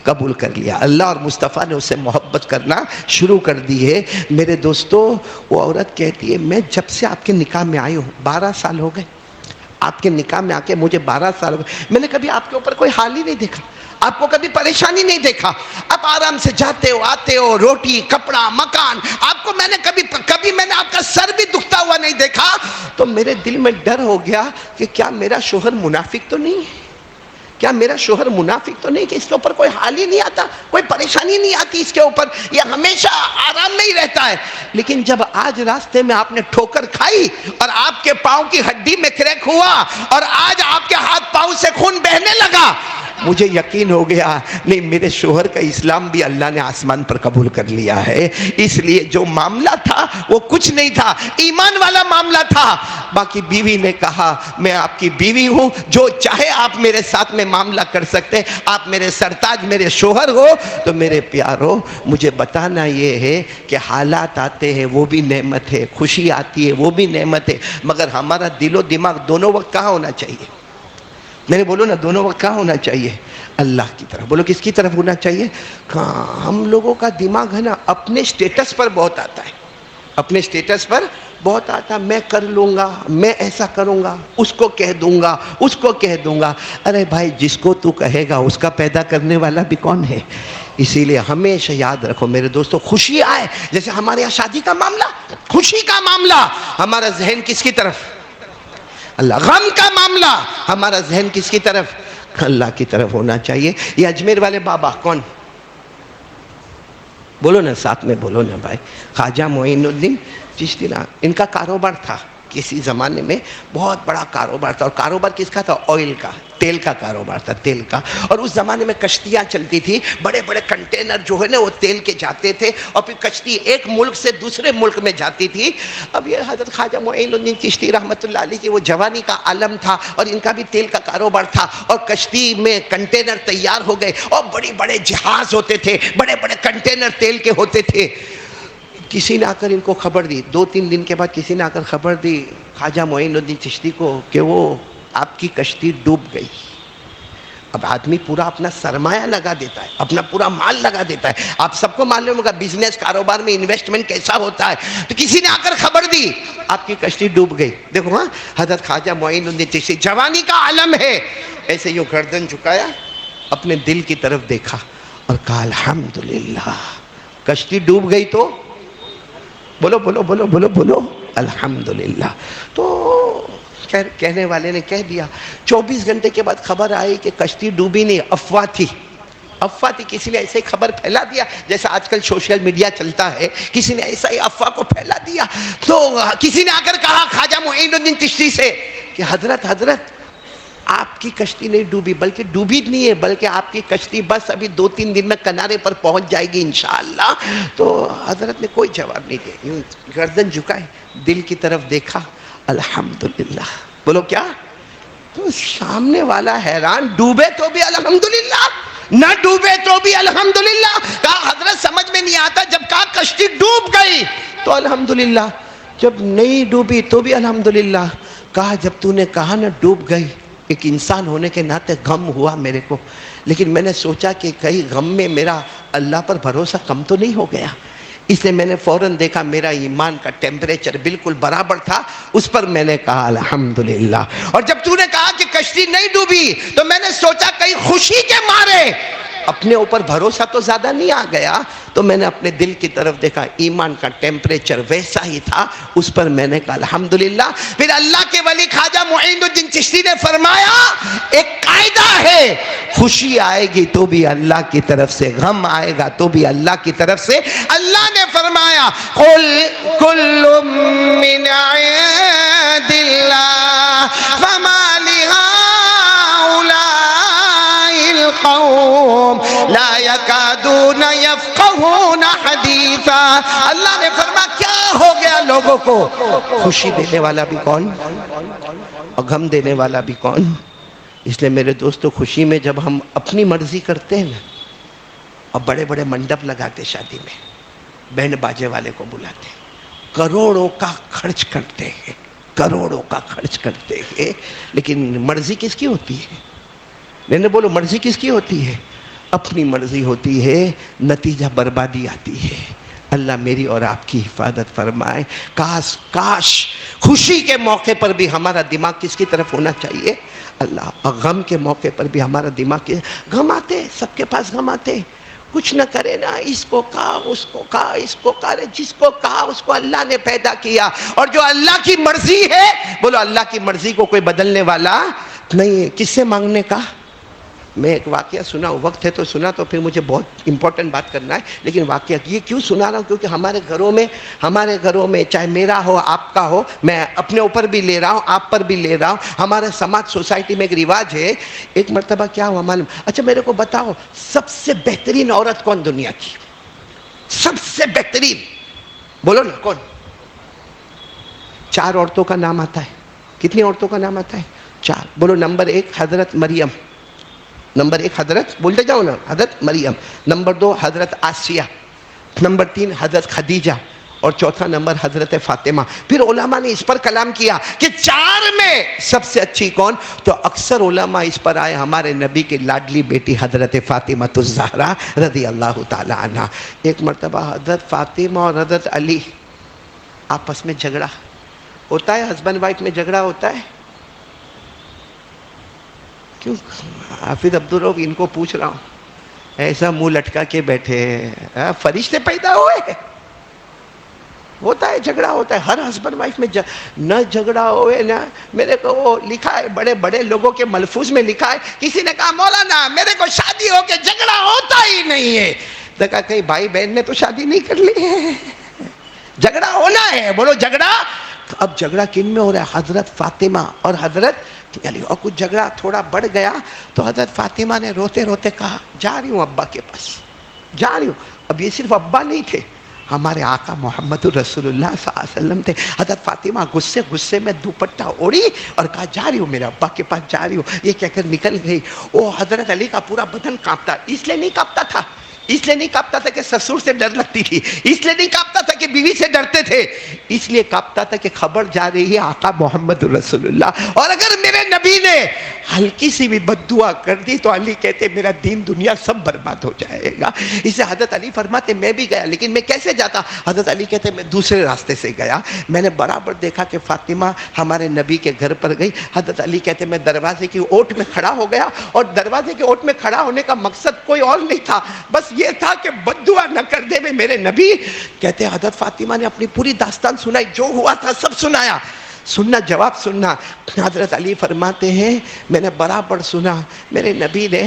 قبول کر لیا، اللہ اور مصطفیٰ نے اسے محبت کرنا شروع کر دی ہے۔ میرے دوستو، وہ عورت کہتی ہے میں جب سے آپ کے نکاح میں آئی ہوں 12 سال ہو گئے، آپ کے نکاح میں آ کے مجھے 12 سال ہو گئے، میں نے کبھی آپ کے اوپر کوئی حال ہی نہیں دیکھا، آپ کو کبھی پریشانی نہیں دیکھا، آپ آرام سے جاتے ہو آتے ہو، روٹی کپڑا مکان، آپ کو میں نے کبھی میں نے آپ کا سر بھی دکھتا ہوا نہیں دیکھا۔ تو میرے دل میں ڈر ہو گیا کہ کیا میرا شوہر منافق تو نہیں ہے، کیا میرا شوہر منافق تو نہیں کہ اس کے اوپر کوئی حال ہی نہیں آتا، کوئی پریشانی نہیں آتی اس کے اوپر، یہ ہمیشہ آرام میں ہی رہتا ہے۔ لیکن جب آج راستے میں آپ نے ٹھوکر کھائی اور آپ کے پاؤں کی ہڈی میں کریک ہوا اور آج آپ کے ہاتھ پاؤں سے خون بہنے لگا، مجھے یقین ہو گیا نہیں، میرے شوہر کا اسلام بھی اللہ نے آسمان پر قبول کر لیا ہے، اس لیے جو معاملہ تھا وہ کچھ نہیں تھا، ایمان والا معاملہ تھا۔ باقی بیوی نے کہا میں آپ کی بیوی ہوں، جو چاہے آپ میرے ساتھ میں معاملہ کر سکتے، آپ میرے سرتاج میرے شوہر ہو۔ تو میرے پیارو، مجھے بتانا یہ ہے کہ حالات آتے ہیں وہ بھی نعمت ہے، خوشی آتی ہے وہ بھی نعمت ہے، مگر ہمارا دل و دماغ دونوں وقت کہاں ہونا چاہیے؟ میں نے بولو نا، دونوں وقت کہاں ہونا چاہیے؟ اللہ کی طرف۔ بولو کس کی طرف ہونا چاہیے؟ ہم لوگوں کا دماغ ہے نا اپنے سٹیٹس پر بہت آتا ہے، اپنے سٹیٹس پر بہت آتا، میں کر لوں گا، میں ایسا کروں گا، اس کو کہہ دوں گا، اس کو کہہ دوں گا۔ ارے بھائی، جس کو تو کہے گا اس کا پیدا کرنے والا بھی کون ہے؟ اسی لیے ہمیشہ یاد رکھو میرے دوستو، خوشی آئے، جیسے ہمارے یہاں شادی کا معاملہ، خوشی کا معاملہ، ہمارا ذہن کس کی طرف؟ اللہ۔ غم کا معاملہ، ہمارا ذہن کس کی طرف؟ اللہ کی طرف ہونا چاہیے۔ یہ اجمیر والے بابا کون؟ بولو نا، ساتھ میں بولو نا بھائی، خواجہ معین الدین چشتی، ان کا کاروبار تھا کسی زمانے میں، بہت بڑا کاروبار تھا، اور کاروبار کس کا تھا؟ آئل کا، تیل کا کاروبار تھا، تیل کا۔ اور اس زمانے میں کشتیاں چلتی تھی، بڑے بڑے کنٹینر جو ہے نا وہ تیل کے جاتے تھے، اور پھر کشتی ایک ملک سے دوسرے ملک میں جاتی تھی۔ اب یہ حضرت خواجہ معین الدین چشتی رحمۃ اللہ علیہ کی وہ جوانی کا عالم تھا، اور ان کا بھی تیل کا کاروبار تھا، اور کشتی میں کنٹینر تیار ہو گئے، اور بڑے بڑے جہاز ہوتے تھے، بڑے بڑے کنٹینر تیل کے ہوتے تھے۔ کسی نے آ کر ان کو خبر دی، 2-3 دن کے بعد کسی نے آ کر خبر دی خواجہ معین الدین چشتی کو کہ وہ آپ کی کشتی ڈوب گئی۔ اب آدمی پورا اپنا سرمایہ لگا دیتا ہے، اپنا پورا مال لگا دیتا ہے. آپ سب کو معلوم ہوگا بزنس کاروبار میں انویسٹمنٹ کیسا ہوتا ہے. تو کسی نے آ کر خبر دی آپ کی کشتی ڈوب گئی. دیکھو ہاں، حضرت خواجہ معین الدین چشتی جوانی کا عالم ہے، ایسے یوں گردن جھکایا، اپنے دل کی طرف دیکھا اور کہا الحمدللہ. کشتی ڈوب گئی تو بولو بولو بولو بولو بولو الحمدللہ. تو کہنے والے نے کہہ دیا. 24 گھنٹے کے بعد خبر آئی کہ کشتی ڈوبی نہیں، افواہ تھی. افواہ تھی، کسی نے ایسے ہی خبر پھیلا دیا جیسا آج کل سوشل میڈیا چلتا ہے، کسی نے ایسا ہی افواہ کو پھیلا دیا. تو کسی نے آ کر کہا خواجہ معین الدین چشتی سے کہ حضرت آپ کی کشتی نہیں ڈوبی، بلکہ ڈوبی نہیں ہے، بلکہ آپ کی کشتی بس ابھی 2-3 دن میں کنارے پر پہنچ جائے گی انشاءاللہ. تو حضرت نے کوئی جواب نہیں دیا، یوں گردن جھکائے، دل کی طرف دیکھا، الحمدللہ. بولو کیا؟ تو سامنے والا حیران، ڈوبے تو بھی الحمدللہ، نہ ڈوبے تو بھی الحمدللہ. کہا حضرت سمجھ میں نہیں آتا، جب کہا کشتی ڈوب گئی تو الحمدللہ، جب نہیں ڈوبی تو بھی الحمدللہ. کہا جب تو نے کہا نا ڈوب گئی، ایک انسان ہونے کے ناطے غم ہوا میرے کو، لیکن میں نے سوچا کہ کہیں غم میں میرا اللہ پر بھروسہ کم تو نہیں ہو گیا. اس لیے میں نے فوراً دیکھا میرا ایمان کا ٹیمپریچر بالکل برابر تھا، اس پر میں نے کہا الحمدللہ. اور جب تو نے کہا کہ کشتی نہیں ڈوبی تو میں نے سوچا کہیں خوشی کے مارے اپنے اوپر بھروسہ تو زیادہ نہیں آ گیا، تو میں نے اپنے دل کی طرف دیکھا، ایمان کا ٹیمپریچر ویسا ہی تھا، اس پر میں نے کہا الحمدللہ. پھر اللہ کے ولی خواجہ معین الدین چشتی نے فرمایا ایک قاعدہ ہے، خوشی آئے گی تو بھی اللہ کی طرف سے، غم آئے گا تو بھی اللہ کی طرف سے. اللہ نے فرمایا قل کل من عند اللہ فما القوم لا يكادون يفقهون حدیثا. اللہ نے فرمایا کیا ہو گیا لوگوں کو؟ خوشی دینے والا بھی کون اور غم دینے والا بھی کون. اس لیے میرے دوستو، خوشی میں جب ہم اپنی مرضی کرتے ہیں نا، اور بڑے بڑے منڈپ لگاتے، شادی میں بینڈ باجے والے کو بلاتے، کروڑوں کا خرچ کرتے ہیں، کروڑوں کا خرچ کرتے ہیں، لیکن مرضی کس کی ہوتی ہے؟ میں نے بولو مرضی کس کی ہوتی ہے؟ اپنی مرضی ہوتی ہے، نتیجہ بربادی آتی ہے. اللہ میری اور آپ کی حفاظت فرمائے. کاش خوشی کے موقع پر بھی ہمارا دماغ کس کی طرف ہونا چاہیے؟ اللہ. اور غم کے موقع پر بھی ہمارا دماغ غم آتے، سب کے پاس غم آتے، کچھ نہ کرے نا، اس کو کہا، اس کو کہا، اس کو کہا، جس کو کہا اس کو اللہ نے پیدا کیا. اور جو اللہ کی مرضی ہے، بولو اللہ کی مرضی کو کوئی بدلنے والا نہیں ہے. کس سے مانگنے کا؟ میں ایک واقعہ سنا، وقت ہے تو سنا، تو پھر مجھے بہت امپورٹنٹ بات کرنا ہے، لیکن واقعہ یہ کیوں سنا رہا ہوں؟ کیونکہ ہمارے گھروں میں چاہے میرا ہو، آپ کا ہو، میں اپنے اوپر بھی لے رہا ہوں، آپ پر بھی لے رہا ہوں. ہمارے سماج سوسائٹی میں ایک رواج ہے. ایک مرتبہ کیا ہوا معلوم؟ اچھا میرے کو بتاؤ، سب سے بہترین عورت کون دنیا کی؟ سب سے بہترین بولو نا کون؟ 4 عورتوں کا نام آتا ہے. کتنی عورتوں کا نام آتا ہے؟ 4. بولو. نمبر 1 حضرت مریم، نمبر 1 حضرت، بولتے جاؤ نا، حضرت مریم. نمبر 2 حضرت آسیہ. نمبر 3 حضرت خدیجہ. اور چوتھا نمبر حضرت فاطمہ. پھر علماء نے اس پر کلام کیا کہ 4 میں سب سے اچھی کون؟ تو اکثر علماء اس پر آئے ہمارے نبی کی لاڈلی بیٹی حضرت فاطمہ الزہرا رضی اللہ تعالی عنہ. ایک مرتبہ حضرت فاطمہ اور حضرت علی آپس میں جھگڑا ہوتا ہے، ہسبینڈ وائف میں جھگڑا ہوتا ہے. کیوں؟ حافظ عبدالرؤف ان کو پوچھ رہا ہوں، ایسا منہ لٹکا کے بیٹھے، فرشتے پیدا ہوئے؟ ہوتا ہے، جھگڑا ہوتا ہے ہر ہسبینڈ وائف میں. نہ جھگڑا ہوئے نا، میرے کو وہ لکھا ہے بڑے بڑے لوگوں کے ملفوظ میں لکھا ہے، کسی نے کہا مولانا میرے کو شادی ہو کے جھگڑا ہوتا ہی نہیں ہے. دیکھا کہیں بھائی بہن نے تو شادی نہیں کر لی ہے، جھگڑا ہونا ہے. بولو جھگڑا. اب جھگڑا کن میں ہو رہا ہے؟ حضرت فاطمہ اور حضرت علی. اور کچھ جھگڑا تھوڑا بڑھ گیا تو حضرت فاطمہ نے روتے روتے کہا جا رہی ہوں ابا کے پاس، جا رہی ہوں. اب یہ صرف ابا نہیں تھے، ہمارے آقا محمد رسول اللہ صلی اللہ علیہ وسلم تھے. حضرت فاطمہ غصے میں دوپٹہ اوڑھی اور کہا جا رہی ہوں، میرے ابا کے پاس جا رہی ہوں. یہ کہہ کر نکل گئی. وہ حضرت علی کا پورا بدن کانپتا. اس لیے نہیں کانپتا تھا، اس لیے نہیں کانپتا تھا کہ سسر سے ڈر لگتی تھی، اس لیے نہیں کانپتا تھا کہ بیوی سے ڈرتے تھے، اس لیے کانپتا تھا کہ خبر جا رہی ہے آقا محمد رسول اللہ. اور اگر میرے نبی نے ہلکی سی بھی بد دعا کر دی تو علی کہتے میرا دین دنیا سب برباد ہو جائے گا. اسے حضرت علی فرماتے میں بھی گیا, لیکن میں کیسے جاتا؟ حضرت علی کہتے میں دوسرے راستے سے گیا. میں نے برابر دیکھا کہ فاطمہ ہمارے نبی کے گھر پر گئی. حضرت علی کہتے میں دروازے کی اوٹ میں کھڑا ہو گیا, اور دروازے کی اوٹ میں کھڑا ہونے کا مقصد کوئی اور نہیں تھا, بس یہ تھا کہ بد دعا نہ کر دے میرے نبی. کہتے حضرت فاطمہ نے اپنی پوری داستان سنائی, جو ہوا تھا سب سنایا. سننا, جواب سننا. حضرت علی فرماتے ہیں میں نے برابر سنا. میرے نبی نے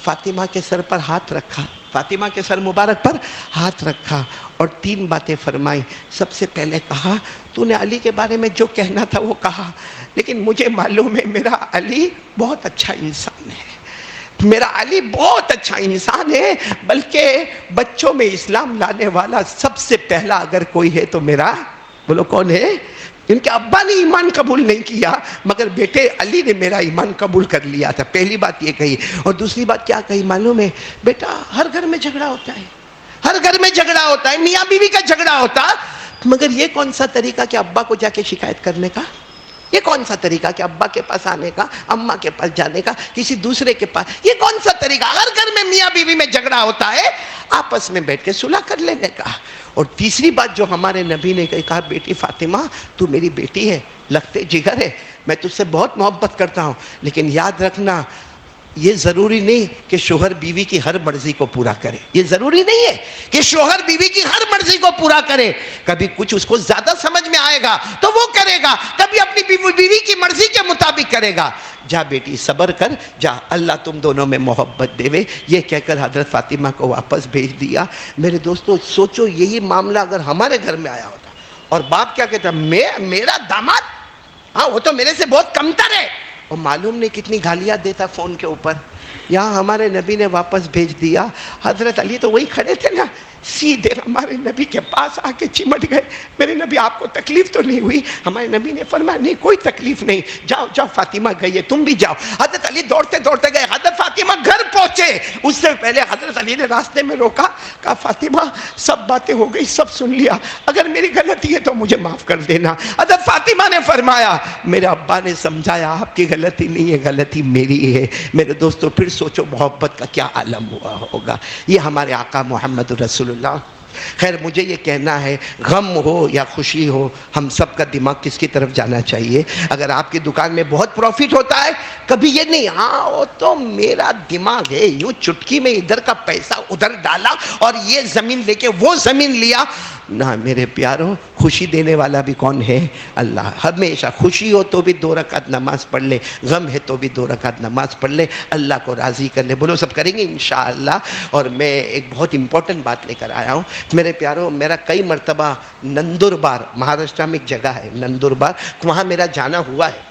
فاطمہ کے سر پر ہاتھ رکھا, فاطمہ کے سر مبارک پر ہاتھ رکھا, اور 3 باتیں فرمائی. سب سے پہلے کہا تو نے علی کے بارے میں جو کہنا تھا وہ کہا, لیکن مجھے معلوم ہے میرا علی بہت اچھا انسان ہے, میرا علی بہت اچھا انسان ہے, بلکہ بچوں میں اسلام لانے والا سب سے پہلا اگر کوئی ہے تو میرا, بولو کون ہے؟ ان کے ابا نے ایمان قبول نہیں کیا, مگر بیٹے علی نے میرا ایمان قبول کر لیا تھا. پہلی بات یہ کہی. اور دوسری بات کیا کہی معلوم ہے؟ بیٹا ہر گھر میں جھگڑا ہوتا ہے, ہر گھر میں جھگڑا ہوتا ہے, میاں بیوی کا جھگڑا ہوتا, مگر یہ کون سا طریقہ کہ ابا کو جا کے شکایت کرنے کا؟ یہ کون سا طریقہ کہ ابا کے پاس آنے کا, اماں کے پاس جانے کا, کسی دوسرے کے پاس؟ یہ کون سا طریقہ؟ ہر گھر میں میاں بیوی میں جھگڑا ہوتا ہے, آپس میں بیٹھ کے صلح کر لینے کا. اور تیسری بات جو ہمارے نبی نے کہا, بیٹی فاطمہ تو میری بیٹی ہے, لگتے جگر ہے, میں تجھ سے بہت محبت کرتا ہوں, لیکن یاد رکھنا یہ ضروری نہیں کہ شوہر بیوی کی ہر مرضی کو پورا کرے. یہ ضروری نہیں ہے کہ شوہر بیوی کی ہر مرضی کو پورا کرے. کبھی کچھ اس کو زیادہ سمجھ میں آئے گا تو وہ کرے گا, کبھی اپنی بیوی کی مرضی کے مطابق کرے گا. جا بیٹی صبر کر, جا اللہ تم دونوں میں محبت دے. یہ کہہ کر حضرت فاطمہ کو واپس بھیج دیا. میرے دوستو سوچو یہی معاملہ اگر ہمارے گھر میں آیا ہوتا, اور باپ کیا کہتا, میرا داماد, ہاں وہ تو میرے سے بہت کمتر ہے, اور معلوم نہیں کتنی گالیاں دیتا فون کے اوپر. یہاں ہمارے نبی نے واپس بھیج دیا. حضرت علی تو وہی کھڑے تھے نا, سیدھے ہمارے نبی کے پاس آ کے چمٹ گئے. میرے نبی آپ کو تکلیف تو نہیں ہوئی؟ ہمارے نبی نے فرمایا نہیں کوئی تکلیف نہیں, جاؤ جاؤ فاطمہ گئی ہے, تم بھی جاؤ. حضرت علی دوڑتے دوڑتے گئے. حضرت فاطمہ گھر پہنچے, اس سے پہلے حضرت علی نے راستے میں روکا, کہا فاطمہ سب باتیں ہو گئی, سب سن لیا, اگر میری غلطی ہے تو مجھے معاف کر دینا. حضرت فاطمہ نے فرمایا میرے ابا نے سمجھایا آپ کی غلطی نہیں ہے, غلطی میری ہے. میرے دوستو پھر سوچو محبت کا کیا عالم ہوا ہوگا. یہ ہمارے آقا محمد رسول اللہ. خیر مجھے یہ کہنا ہے, غم ہو یا خوشی ہو, ہم سب کا دماغ کس کی طرف جانا چاہیے؟ اگر آپ کی دکان میں بہت پروفٹ ہوتا ہے, کبھی یہ نہیں ہاں وہ تو میرا دماغ ہے, یوں چٹکی میں ادھر کا پیسہ ادھر ڈالا اور یہ زمین لے کے وہ زمین لیا. نہ میرے پیاروں, خوشی دینے والا بھی کون ہے؟ اللہ. ہمیشہ خوشی ہو تو بھی 2 رکعت نماز پڑھ لے, غم ہے تو بھی 2 رکعت نماز پڑھ لے, اللہ کو راضی کر لے. بولو سب کریں گے انشاءاللہ. اور میں ایک بہت امپورٹنٹ بات لے کر آیا ہوں میرے پیاروں. میرا کئی مرتبہ نندربار, مہاراشٹر میں ایک جگہ ہے نندربار, وہاں میرا جانا ہوا ہے.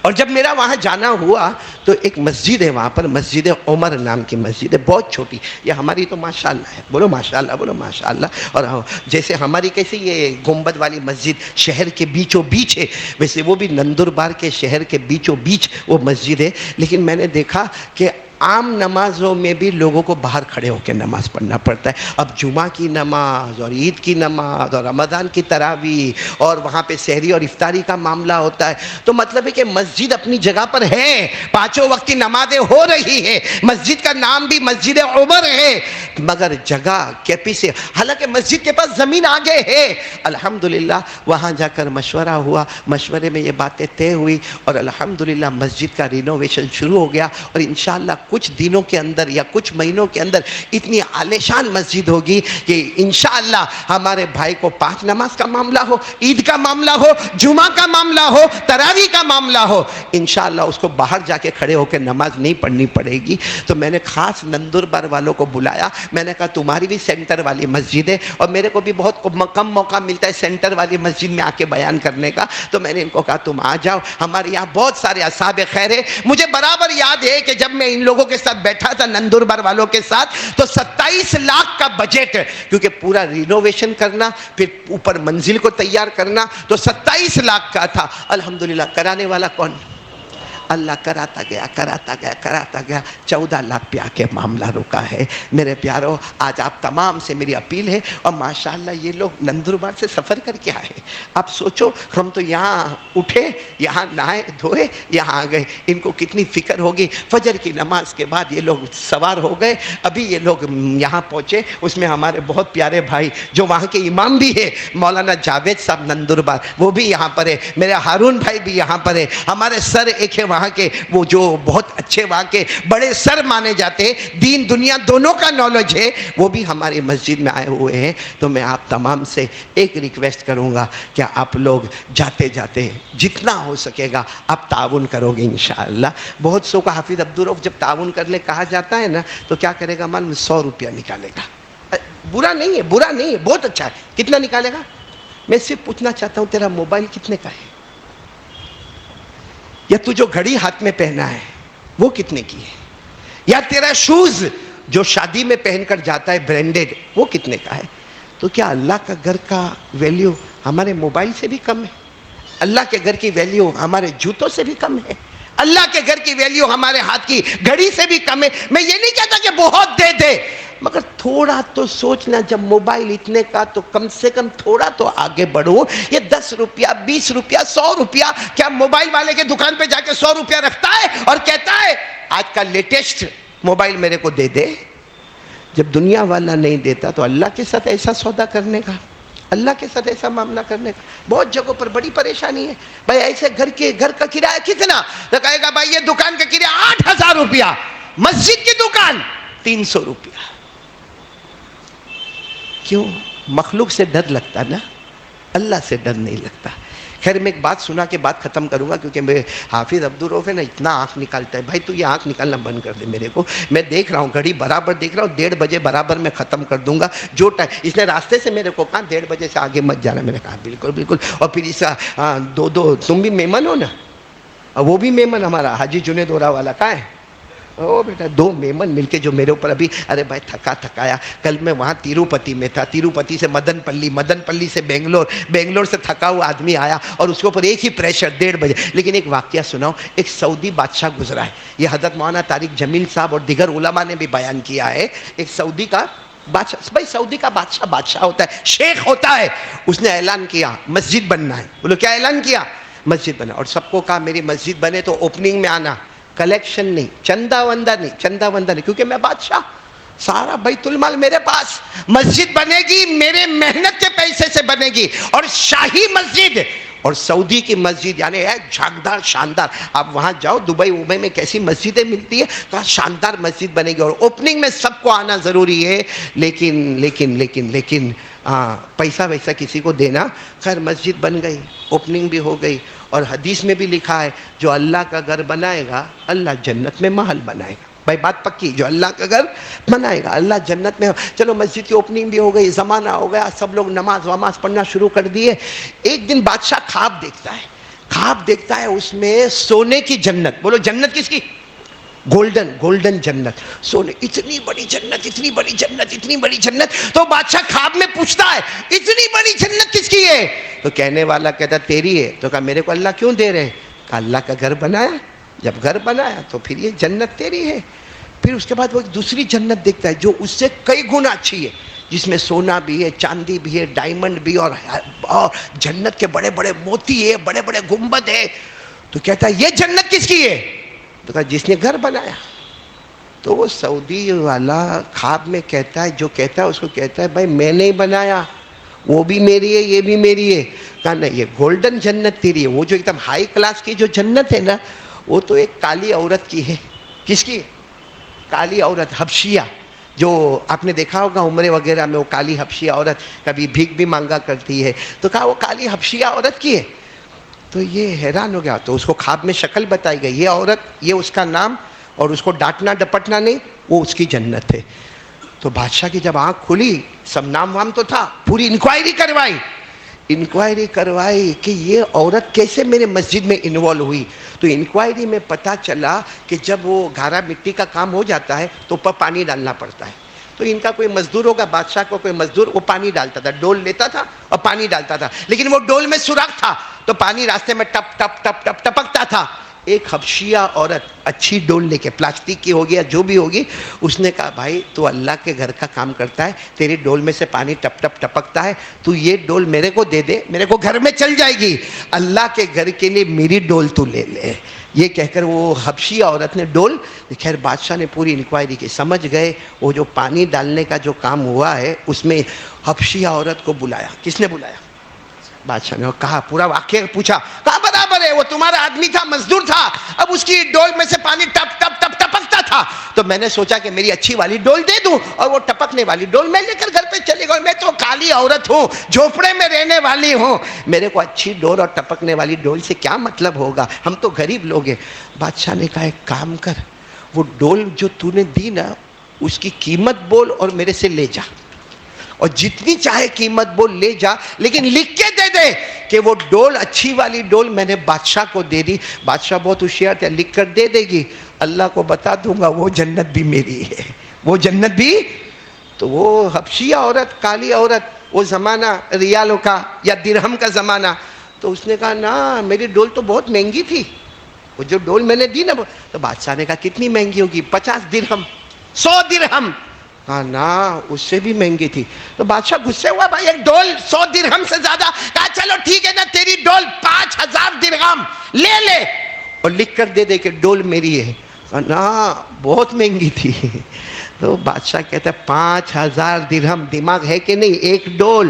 اور جب میرا وہاں جانا ہوا تو ایک مسجد ہے وہاں پر, مسجد عمر نام کی مسجد ہے, بہت چھوٹی. یہ ہماری تو ماشاءاللہ ہے, بولو ماشاءاللہ, بولو ماشاءاللہ. اور جیسے ہماری کیسے یہ گنبد والی مسجد شہر کے بیچوں بیچ ہے, ویسے وہ بھی نندربار کے شہر کے بیچوں بیچ وہ مسجد ہے. لیکن میں نے دیکھا کہ عام نمازوں میں بھی لوگوں کو باہر کھڑے ہو کے نماز پڑھنا پڑتا ہے. اب جمعہ کی نماز اور عید کی نماز اور رمضان کی تراویح اور وہاں پہ سحری اور افطاری کا معاملہ ہوتا ہے, تو مطلب ہے کہ مسجد اپنی جگہ پر ہے, 5 وقت کی نمازیں ہو رہی ہے, مسجد کا نام بھی مسجد عمر ہے, مگر جگہ کیپیسٹی, حالانکہ مسجد کے پاس زمین آگے ہے. الحمدللہ وہاں جا کر مشورہ ہوا, مشورے میں یہ باتیں طے ہوئی, اور الحمدللہ مسجد کا رینوویشن شروع ہو گیا. اور انشاءاللہ کچھ دنوں کے اندر یا کچھ مہینوں کے اندر اتنی عالیشان مسجد ہوگی کہ انشاءاللہ ہمارے بھائی کو 5 نماز کا معاملہ ہو, عید کا معاملہ ہو, جمعہ کا معاملہ ہو, تراویح کا معاملہ ہو, انشاءاللہ اس کو باہر جا کے کھڑے ہو کے نماز نہیں پڑھنی پڑے گی. تو میں نے خاص نندربار والوں کو بلایا, میں نے کہا تمہاری بھی سینٹر والی مسجد ہے, اور میرے کو بھی بہت کم موقع ملتا ہے سینٹر والی مسجد میں آ کے بیان کرنے کا, تو میں نے ان کو کہا تم آ جاؤ. ہمارے یہاں بہت سارے اصحاب خیر ہے. مجھے برابر یاد ہے کہ جب میں ان لوگوں کے ساتھ بیٹھا تھا نندربار والوں کے ساتھ, تو 27 لاکھ کا بجٹ, کیونکہ پورا رینوویشن کرنا, پھر اوپر منزل کو تیار کرنا, تو 27 لاکھ کا تھا. الحمدللہ کرانے والا کون؟ اللہ کراتا گیا کراتا گیا کراتا گیا، 14 لاکھ پہ آ کے معاملہ رکا ہے۔ میرے پیارو، آج آپ تمام سے میری اپیل ہے، اور ماشاءاللہ یہ لوگ نندربار سے سفر کر کے آئے۔ اب سوچو، ہم تو یہاں اٹھے، یہاں نہائے دھوئے، یہاں آ گئے، ان کو کتنی فکر ہوگی۔ فجر کی نماز کے بعد یہ لوگ سوار ہو گئے، ابھی یہ لوگ یہاں پہنچے۔ اس میں ہمارے بہت پیارے بھائی جو وہاں کے امام بھی ہے، مولانا جاوید صاحب نندربار، وہ بھی یہاں پر ہے، میرے ہارون بھائی بھی یہاں پر ہے، ہمارے سر ایک ہے وہاں کے، وہ جو بہت اچھے وہاں کے بڑے سر مانے جاتے ہیں، دین دنیا دونوں کا نالج ہے، وہ بھی ہماری مسجد میں آئے ہوئے ہیں۔ تو میں آپ تمام سے ایک ریکویسٹ کروں گا کہ آپ لوگ جاتے جاتے جتنا ہو سکے گا آپ تعاون کرو گے انشاءاللہ۔ بہت سو کا حافظ عبدالرؤف جب تعاون کرنے کہا جاتا ہے نا، تو کیا کرے گا معلوم؟ 100 روپیہ نکالے گا۔ برا نہیں ہے، برا نہیں ہے، بہت اچھا ہے۔ کتنا نکالے گا؟ میں صرف پوچھنا چاہتا ہوں، تیرا موبائل کتنے کا ہے؟ یا تو جو گھڑی ہاتھ میں پہنا ہے وہ کتنے کی ہے؟ یا تیرا شوز جو شادی میں پہن کر جاتا ہے برینڈڈ، وہ کتنے کا ہے؟ تو کیا اللہ کا گھر کا ویلیو ہمارے موبائل سے بھی کم ہے؟ اللہ کے گھر کی ویلیو ہمارے جوتوں سے بھی کم ہے؟ اللہ کے گھر کی ویلیو ہمارے ہاتھ کی گھڑی سے بھی کم ہے؟ میں یہ نہیں کہتا کہ بہت دے دے، مگر تھوڑا تو سوچنا، جب موبائل اتنے کا تو کم سے کم تھوڑا تو آگے بڑھو۔ یہ 10 روپیہ 20 روپیہ 100 روپیہ، کیا موبائل والے کے دکان پہ جا کے 100 روپیہ رکھتا ہے اور کہتا ہے آج کا لیٹسٹ موبائل میرے کو دے دے؟ جب دنیا والا نہیں دیتا تو اللہ کے ساتھ ایسا سودا کرنے کا، اللہ کے ساتھ ایسا معاملہ کرنے کا بہت جگہوں پر بڑی پریشانی ہے۔ بھائی ایسے گھر کا کرایہ کتنا؟ تو کہے گا بھائی یہ دکان کا کرایہ 8000 روپیہ، مسجد کی دکان 300 روپیہ۔ کیوں؟ مخلوق سے ڈر لگتا نا، اللہ سے ڈر نہیں لگتا۔ خیر میں ایک بات سنا کے بات ختم کروں گا، کیونکہ میرے حافظ عبدالرؤف ہے نا، اتنا آنکھ نکالتا ہے۔ بھائی تو یہ آنکھ نکالنا بند کر دے میرے کو، میں دیکھ رہا ہوں گھڑی برابر دیکھ رہا ہوں، 1:30 بجے برابر میں ختم کر دوں گا جو ٹائم۔ اس نے راستے سے میرے کو کہا 1:30 بجے سے آگے مت جانا، میں نے کہا بالکل بالکل۔ اور پھر اس کا دو تم بھی مہمان ہو نا، وہ بھی مہمان ہمارا حاجی جنید اورا والا کہاں ہے؟ او بیٹا، 2 مہمان مل کے جو میرے اوپر ابھی، ارے بھائی تھکایا۔ کل میں وہاں تیروپتی میں تھا، تیروپتی سے مدن پلی سے بنگلور سے تھکا ہوا آدمی آیا، اور اس کے اوپر ایک ہی پریشر 1:30 بجے۔ لیکن ایک واقعہ سناؤ، ایک سعودی بادشاہ گزرا ہے، یہ حضرت مولانا طارق جمیل صاحب اور دیگر علماء نے بھی بیان کیا ہے۔ ایک سعودی کا بادشاہ، بھائی سعودی کا بادشاہ ہوتا ہے، شیخ ہوتا ہے، اس نے اعلان کیا مسجد بننا ہے۔ بولو کیا اعلان کیا؟ مسجد بنا، اور سب کو کہا میری مسجد بنے تو اوپننگ میں آنا، کلیکشن نہیں، چندہ وندہ نہیں، کیونکہ میں بادشاہ، سارا بیت المال میرے پاس، مسجد بنے گی میرے محنت کے پیسے سے بنے گی، اور شاہی مسجد، اور سعودی کی مسجد یعنی ہے جھاگدار شاندار۔ آپ وہاں جاؤ دبئی میں کیسی مسجدیں ملتی ہے، تو شاندار مسجد بنے گی، اور اوپننگ میں سب کو آنا ضروری ہے۔ لیکن پیسہ ویسا کسی کو دینا۔ خیر مسجد بن گئی، اوپننگ بھی ہو گئی، اور حدیث میں بھی لکھا ہے جو اللہ کا گھر بنائے گا اللہ جنت میں محل بنائے گا۔ بھائی بات پکی، جو اللہ کا گھر بنائے گا اللہ جنت میں۔ چلو مسجد کی اوپننگ بھی ہو گئی، زمانہ ہو گیا، سب لوگ نماز پڑھنا شروع کر دیے۔ ایک دن بادشاہ خواب دیکھتا ہے، اس میں سونے کی جنت، بولو جنت کس کی؟ گولڈن جنت، سونے، اتنی بڑی جنت۔ تو بادشاہ خواب میں پوچھتا ہے اتنی بڑی جنت کس کی ہے؟ تو کہنے والا کہتا تیری ہے۔ تو کہا میرے کو اللہ کیوں دے رہے ہیں؟ کہا اللہ کا گھر بنایا، جب گھر بنایا تو پھر یہ جنت تیری ہے۔ پھر اس کے بعد وہ ایک دوسری جنت دیکھتا ہے جو اس سے کئی گنا اچھی ہے، جس میں سونا بھی ہے، چاندی بھی ہے، ڈائمنڈ بھی، اور جنت کے بڑے بڑے موتی ہے، بڑے بڑے گنبد ہے۔ تو کہتا ہے یہ جنت کس کی ہے؟ تو کہا جس نے گھر بنایا۔ تو وہ سعودی والا خواب میں کہتا ہے، جو کہتا ہے اس کو کہتا ہے بھائی میں نہیں بنایا، وہ بھی میری ہے یہ بھی میری ہے۔ کہا نہیں، یہ گولڈن جنت تیری ہے، وہ جو ایک دم ہائی کلاس کی جو جنت ہے نا، وہ تو ایک کالی عورت کی ہے۔ کس کی؟ کالی عورت، حبشیہ، جو آپ نے دیکھا ہوگا عمرے وغیرہ میں، وہ کالی حبشیہ عورت کبھی بھیک بھی مانگا کرتی ہے۔ تو کہا وہ کالی حبشیہ عورت کی ہے۔ تو یہ حیران ہو گیا، تو اس کو خواب میں شکل بتائی گئی، یہ عورت، یہ اس کا نام، اور اس کو ڈانٹنا ڈپٹنا نہیں، وہ اس کی جنت ہے۔ تو بادشاہ کی جب آنکھ کھلی، سب نام وام تو تھا، پوری انکوائری کروائی کہ یہ عورت کیسے میرے مسجد میں انوالو ہوئی۔ تو انکوائری میں پتہ چلا کہ جب وہ گھارا مٹی کا کام ہو جاتا ہے تو اوپر پانی ڈالنا پڑتا ہے۔ تو ان کا کوئی مزدور ہوگا، بادشاہ کو کوئی مزدور، وہ پانی ڈالتا تھا، ڈول لیتا تھا اور پانی ڈالتا تھا، لیکن وہ ڈول میں سوراخ تھا تو پانی راستے میں ٹپ ٹپ ٹپ ٹپ ٹپکتا تھا۔ ایک حبشیہ عورت اچھی ڈول لے کے، پلاسٹک کی ہوگی یا جو بھی ہوگی، اس نے کہا بھائی تو اللہ کے گھر کا کام کرتا ہے، تیری ڈول میں سے پانی ٹپ ٹپ ٹپکتا ہے، تو یہ ڈول میرے کو دے دے، میرے کو گھر میں چل جائے گی، اللہ کے گھر کے لیے میری ڈول تو لے لے۔ یہ کہہ کر وہ حبشیہ عورت نے ڈول، خیر بادشاہ نے پوری انکوائری کی، سمجھ گئے وہ جو پانی ڈالنے کا جو کام ہوا ہے اس میں حبشیہ عورت کو بلایا۔ کس نے بلایا؟ بادشاہ نے کہا، پورا واقعہ پوچھا، کہا برابر ہے، وہ تمہارا آدمی تھا، مزدور تھا، اب اس کی ڈول میں سے پانی ٹپ ٹپ ٹپ ٹپکتا تھا، تو میں نے سوچا کہ میری اچھی والی ڈول دے دوں اور وہ ٹپکنے والی ڈول میں لے کر گھر پہ چلے گا، میں تو کالی عورت ہوں، جھوپڑے میں رہنے والی ہوں، میرے کو اچھی ڈول اور ٹپکنے والی ڈول سے کیا مطلب ہوگا، ہم تو غریب لوگ ہیں۔ بادشاہ نے کہا ایک کام کر، وہ ڈول جو تو نے دی نا اس کی قیمت بول اور میرے سے لے جا، اور جتنی چاہے قیمت بول لے جا، لیکن لکھ کے دے دے کہ وہ ڈول، اچھی والی ڈول میں نے بادشاہ کو دے دی۔ بادشاہ بہت ہوشیار تھا، لکھ کر دے دے گی، اللہ کو بتا دوں گا وہ جنت بھی میری ہے، وہ جنت بھی۔ تو وہ حبشیہ عورت، کالی عورت، وہ زمانہ ریالوں کا یا درہم کا زمانہ، تو اس نے کہا نا میری ڈول تو بہت مہنگی تھی، وہ جو ڈول میں نے دی نا، تو بادشاہ نے کہا کتنی مہنگی ہوگی؟ 50 درہم، 100 درہم۔ کہا نا اس سے بھی مہنگی تھی۔ تو بادشاہ غصے ہوا، بھائی ایک ڈول 100 درہم سے زیادہ، کہا چلو ٹھیک ہے نا، تیری ڈول 5000 درہم لے لے اور لکھ کر دے دے کہ ڈول میری ہے۔ کہا نا بہت مہنگی تھی۔ تو بادشاہ کہتا ہے 5000 درہم، دماغ ہے کہ نہیں، ایک ڈول۔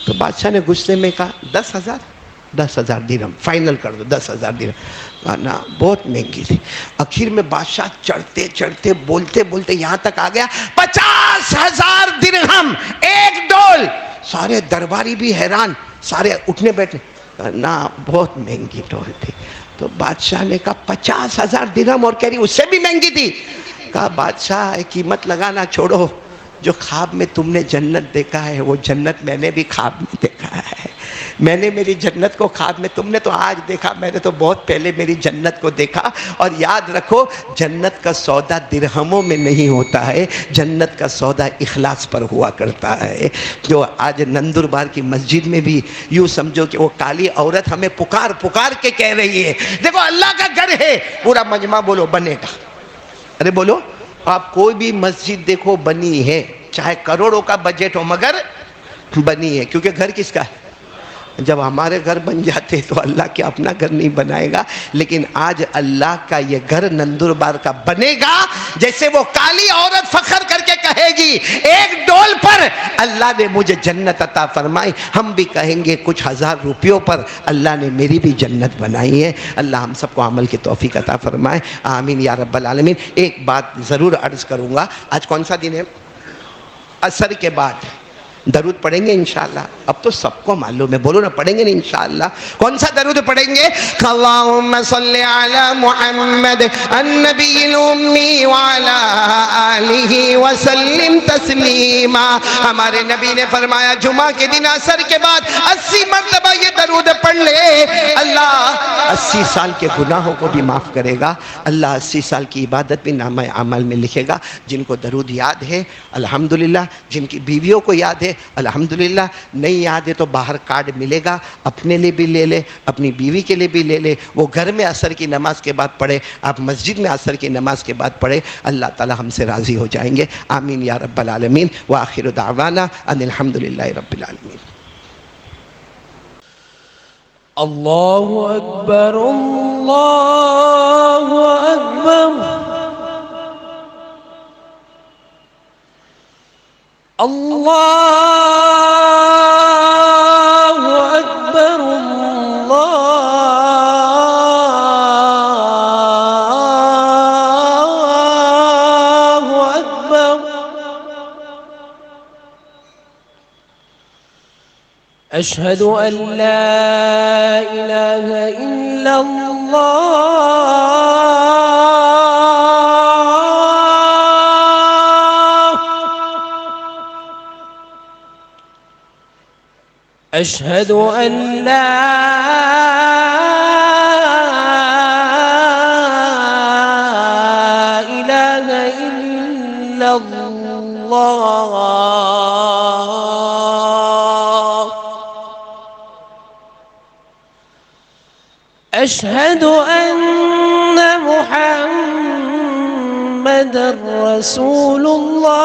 تو بادشاہ نے غصے میں کہا 10,000 درہم فائنل کر دو، 10,000 درہم۔ کہا نا بہت مہنگی تھی۔ آخر میں بادشاہ چڑھتے چڑھتے بولتے بولتے یہاں تک آ گیا 50,000 درہم ایک ڈول۔ سارے درباری بھی حیران، سارے اٹھنے بیٹھنے۔ کہا نا بہت مہنگی ڈول تھی۔ تو بادشاہ نے کہا 50,000 درہم اور کہہ رہی اس سے بھی مہنگی تھی۔ کہا بادشاہ قیمت لگانا چھوڑو، جو خواب میں تم نے جنت دیکھا ہے وہ جنت میں نے بھی خواب میں دیکھا ہے، میں نے میری جنت کو خواب میں، تم نے تو آج دیکھا، میں نے تو بہت پہلے میری جنت کو دیکھا۔ اور یاد رکھو جنت کا سودا درہموں میں نہیں ہوتا ہے، جنت کا سودا اخلاص پر ہوا کرتا ہے۔ جو آج نندربار کی مسجد میں بھی یوں سمجھو کہ وہ کالی عورت ہمیں پکار پکار کے کہہ رہی ہے، دیکھو اللہ کا گھر ہے، پورا مجمع بولو بنے گا، ارے بولو، آپ کوئی بھی مسجد دیکھو بنی ہے، چاہے کروڑوں کا بجٹ ہو مگر بنی ہے، کیونکہ گھر کس کا ہے؟ جب ہمارے گھر بن جاتے تو اللہ کیا اپنا گھر نہیں بنائے گا؟ لیکن آج اللہ کا یہ گھر نندربار کا بنے گا، جیسے وہ کالی عورت فخر کر کے کہے گی ایک ڈول پر اللہ نے مجھے جنت عطا فرمائی، ہم بھی کہیں گے کچھ 1000 روپیوں پر اللہ نے میری بھی جنت بنائی ہے۔ اللہ ہم سب کو عمل کی توفیق عطا فرمائے، آمین یا رب العالمین۔ ایک بات ضرور عرض کروں گا، آج کون سا دن ہے؟ عصر کے بعد درود پڑھیں گے انشاءاللہ، اب تو سب کو معلوم ہے، بولو نا پڑھیں گے نا انشاءاللہ۔ کون سا درود پڑھیں گے؟ اللہم صلی علی محمد النبی الامی وعلی آلہ وسلم تسلیما۔ ہمارے نبی نے فرمایا جمعہ کے دن عصر کے بعد 80 مرتبہ یہ درود پڑھ لے، اللہ 80 سال کے گناہوں کو بھی معاف کرے گا، اللہ 80 سال کی عبادت بھی نامہ اعمال میں لکھے گا۔ جن کو درود یاد ہے الحمدللہ، جن کی بیویوں کو یاد ہے الحمدللہ، نہیں یاد ہے تو باہر کارڈ ملے گا، اپنے لیے بھی لے لے، اپنی بیوی کے لیے بھی لے لے، وہ گھر میں عصر کی نماز کے بعد پڑھے، آپ مسجد میں عصر کی نماز کے بعد پڑھے، اللہ تعالی ہم سے راضی ہو جائیں گے، آمین یا رب العالمین۔ وآخر دعوانا ان الحمدللہ رب العالمین۔ اللہ اکبر اللہ اکبر اللہ اکبر اللہ اکبر اشہد ان لا الہ الا اللہ اشہد ان لا الہ الا اللہ أشهد أن محمد رسول الله.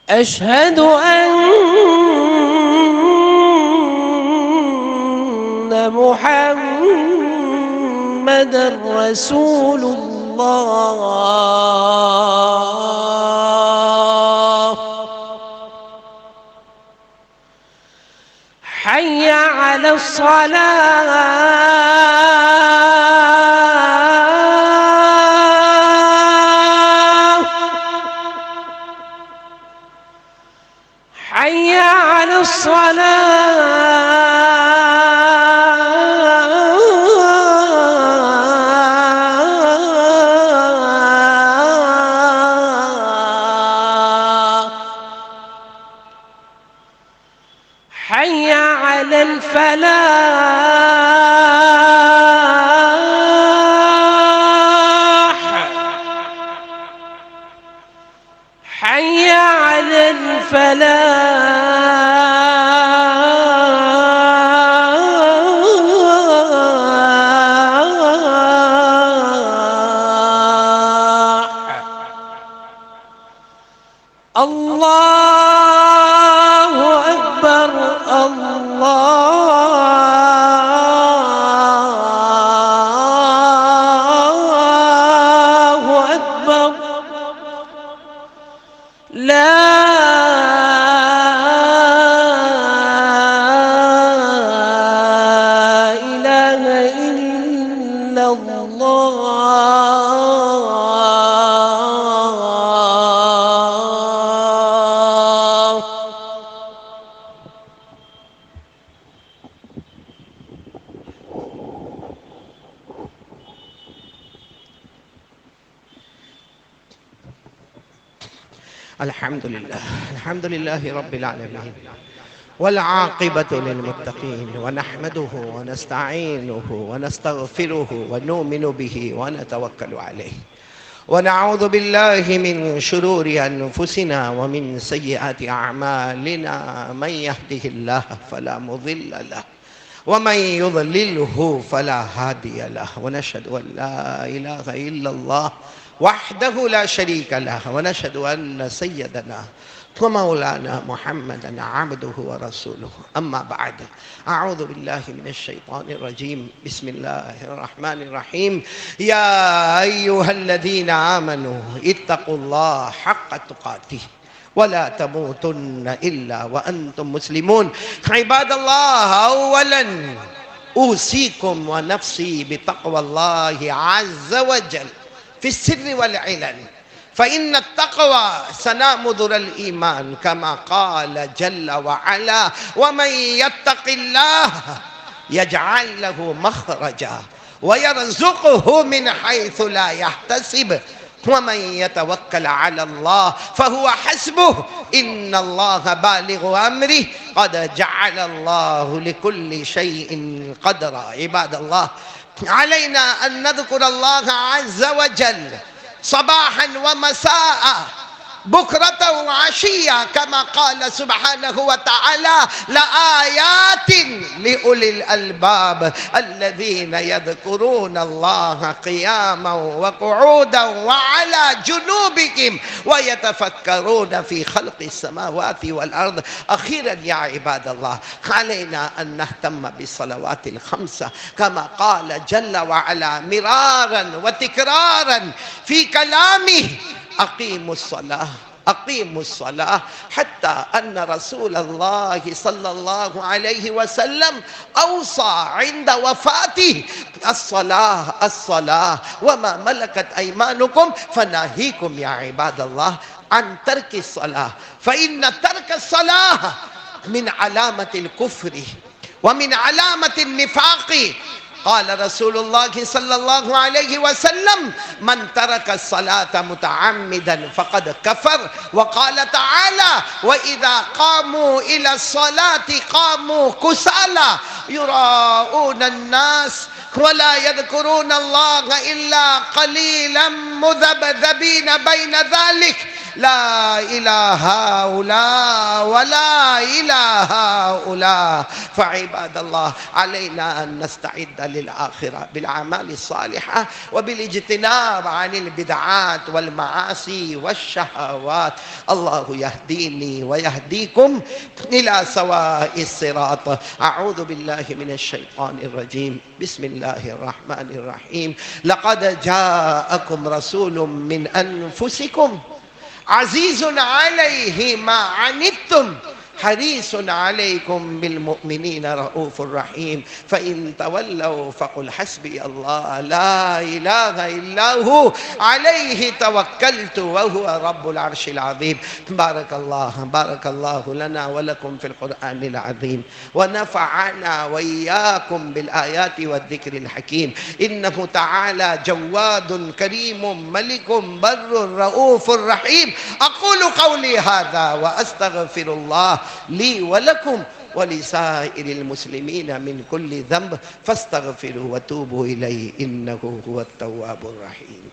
أشهد أن محمد رسول الله. حي على الصلاة. حي على الصلاة. حي على الفلاح. حي على الفلاح. الله أكبر. الله أكبر. لا إله إلا الله. الحمد لله رب العالمين، والعاقبة للمتقين، ونحمده ونستعينه ونستغفره ونؤمن به ونتوكل عليه، ونعوذ بالله من شرور أنفسنا ومن سيئات أعمالنا. من يهده الله فلا مضل له، ومن يضلله فلا هادي له، ونشهد أن لا إله إلا الله وحده لا شريك له، ونشهد أن سيدنا ومولانا محمدا عبده ورسوله. أما بعد، أعوذ بالله من الشيطان الرجيم. بسم الله الرحمن الرحيم. يا أيها الذين آمنوا اتقوا الله حق تقاته ولا تموتن إلا وأنتم مسلمون. عباد الله، أولا أوصيكم ونفسي بتقوى الله عز وجل في السر والعلن، فإن التقوى سنام ذر الإيمان، كما قال جل وعلا: ومن يتق الله يجعل له مخرجا ويرزقه من حيث لا يحتسب، ومن يتوكل على الله فهو حسبه، إن الله بالغ أمره، قد جعل الله لكل شيء قدرا. عباد الله، علينا أن نذكر الله عز وجل صباحا ومساء، بكرة وعشيا، كما قال سبحانه وتعالى: لآيات لأولي الألباب الذين يذكرون الله قياما وقعودا وعلى جنوبهم ويتفكرون في خلق السماوات والأرض. أخيرا يا عباد الله، علينا أن نهتم بالصلوات الخمسة، كما قال جل وعلا مرارا وتكرارا في كلامه: أقيموا الصلاة أقيموا الصلاة، حتى أن رسول الله صلى الله عليه وسلم أوصى عند وفاته: الصلاة الصلاة، وما ملكت أيمانكم، فناهيكم يا عباد الله عن ترك الصلاة، فإن ترك الصلاة من علامة الكفر ومن علامة النفاق. قال رسول الله صلى الله عليه وسلم: من ترك الصلاة متعمدا فقد كفر. وقال تعالى: وإذا قاموا إلى الصلاة قاموا كسالى يراءون الناس ولا يذكرون الله إلا قليلا مذبذبين بين ذلك. لا إله هؤلاء ولا إله هؤلاء. فعباد الله علينا أن نستعد للآخرة بالأعمال الصالحة وبالاجتناب عن البدعات والمعاصي والشهوات. الله يهديني ويهديكم إلى سواء الصراط. أعوذ بالله من الشيطان الرجيم. بسم الله الرحمن الرحيم. لقد جاءكم رسول من أنفسكم عزيز عليه ما عنتم حريص عليكم بالمؤمنين رؤوف رحيم. فإن تولوا فقل حسبي الله لا إله إلا هو عليه توكلت وهو رب العرش العظيم. بارك الله لنا ولكم في القرآن العظيم، ونفعنا وإياكم بالآيات والذكر الحكيم. إنه تعالى جواد كريم ملك بر رؤوف رحيم. أقول قولي هذا وأستغفر الله لي ولكم ولسائر المسلمين من كل ذنب فاستغفروا وتوبوا إليه إنه هو التواب الرحيم.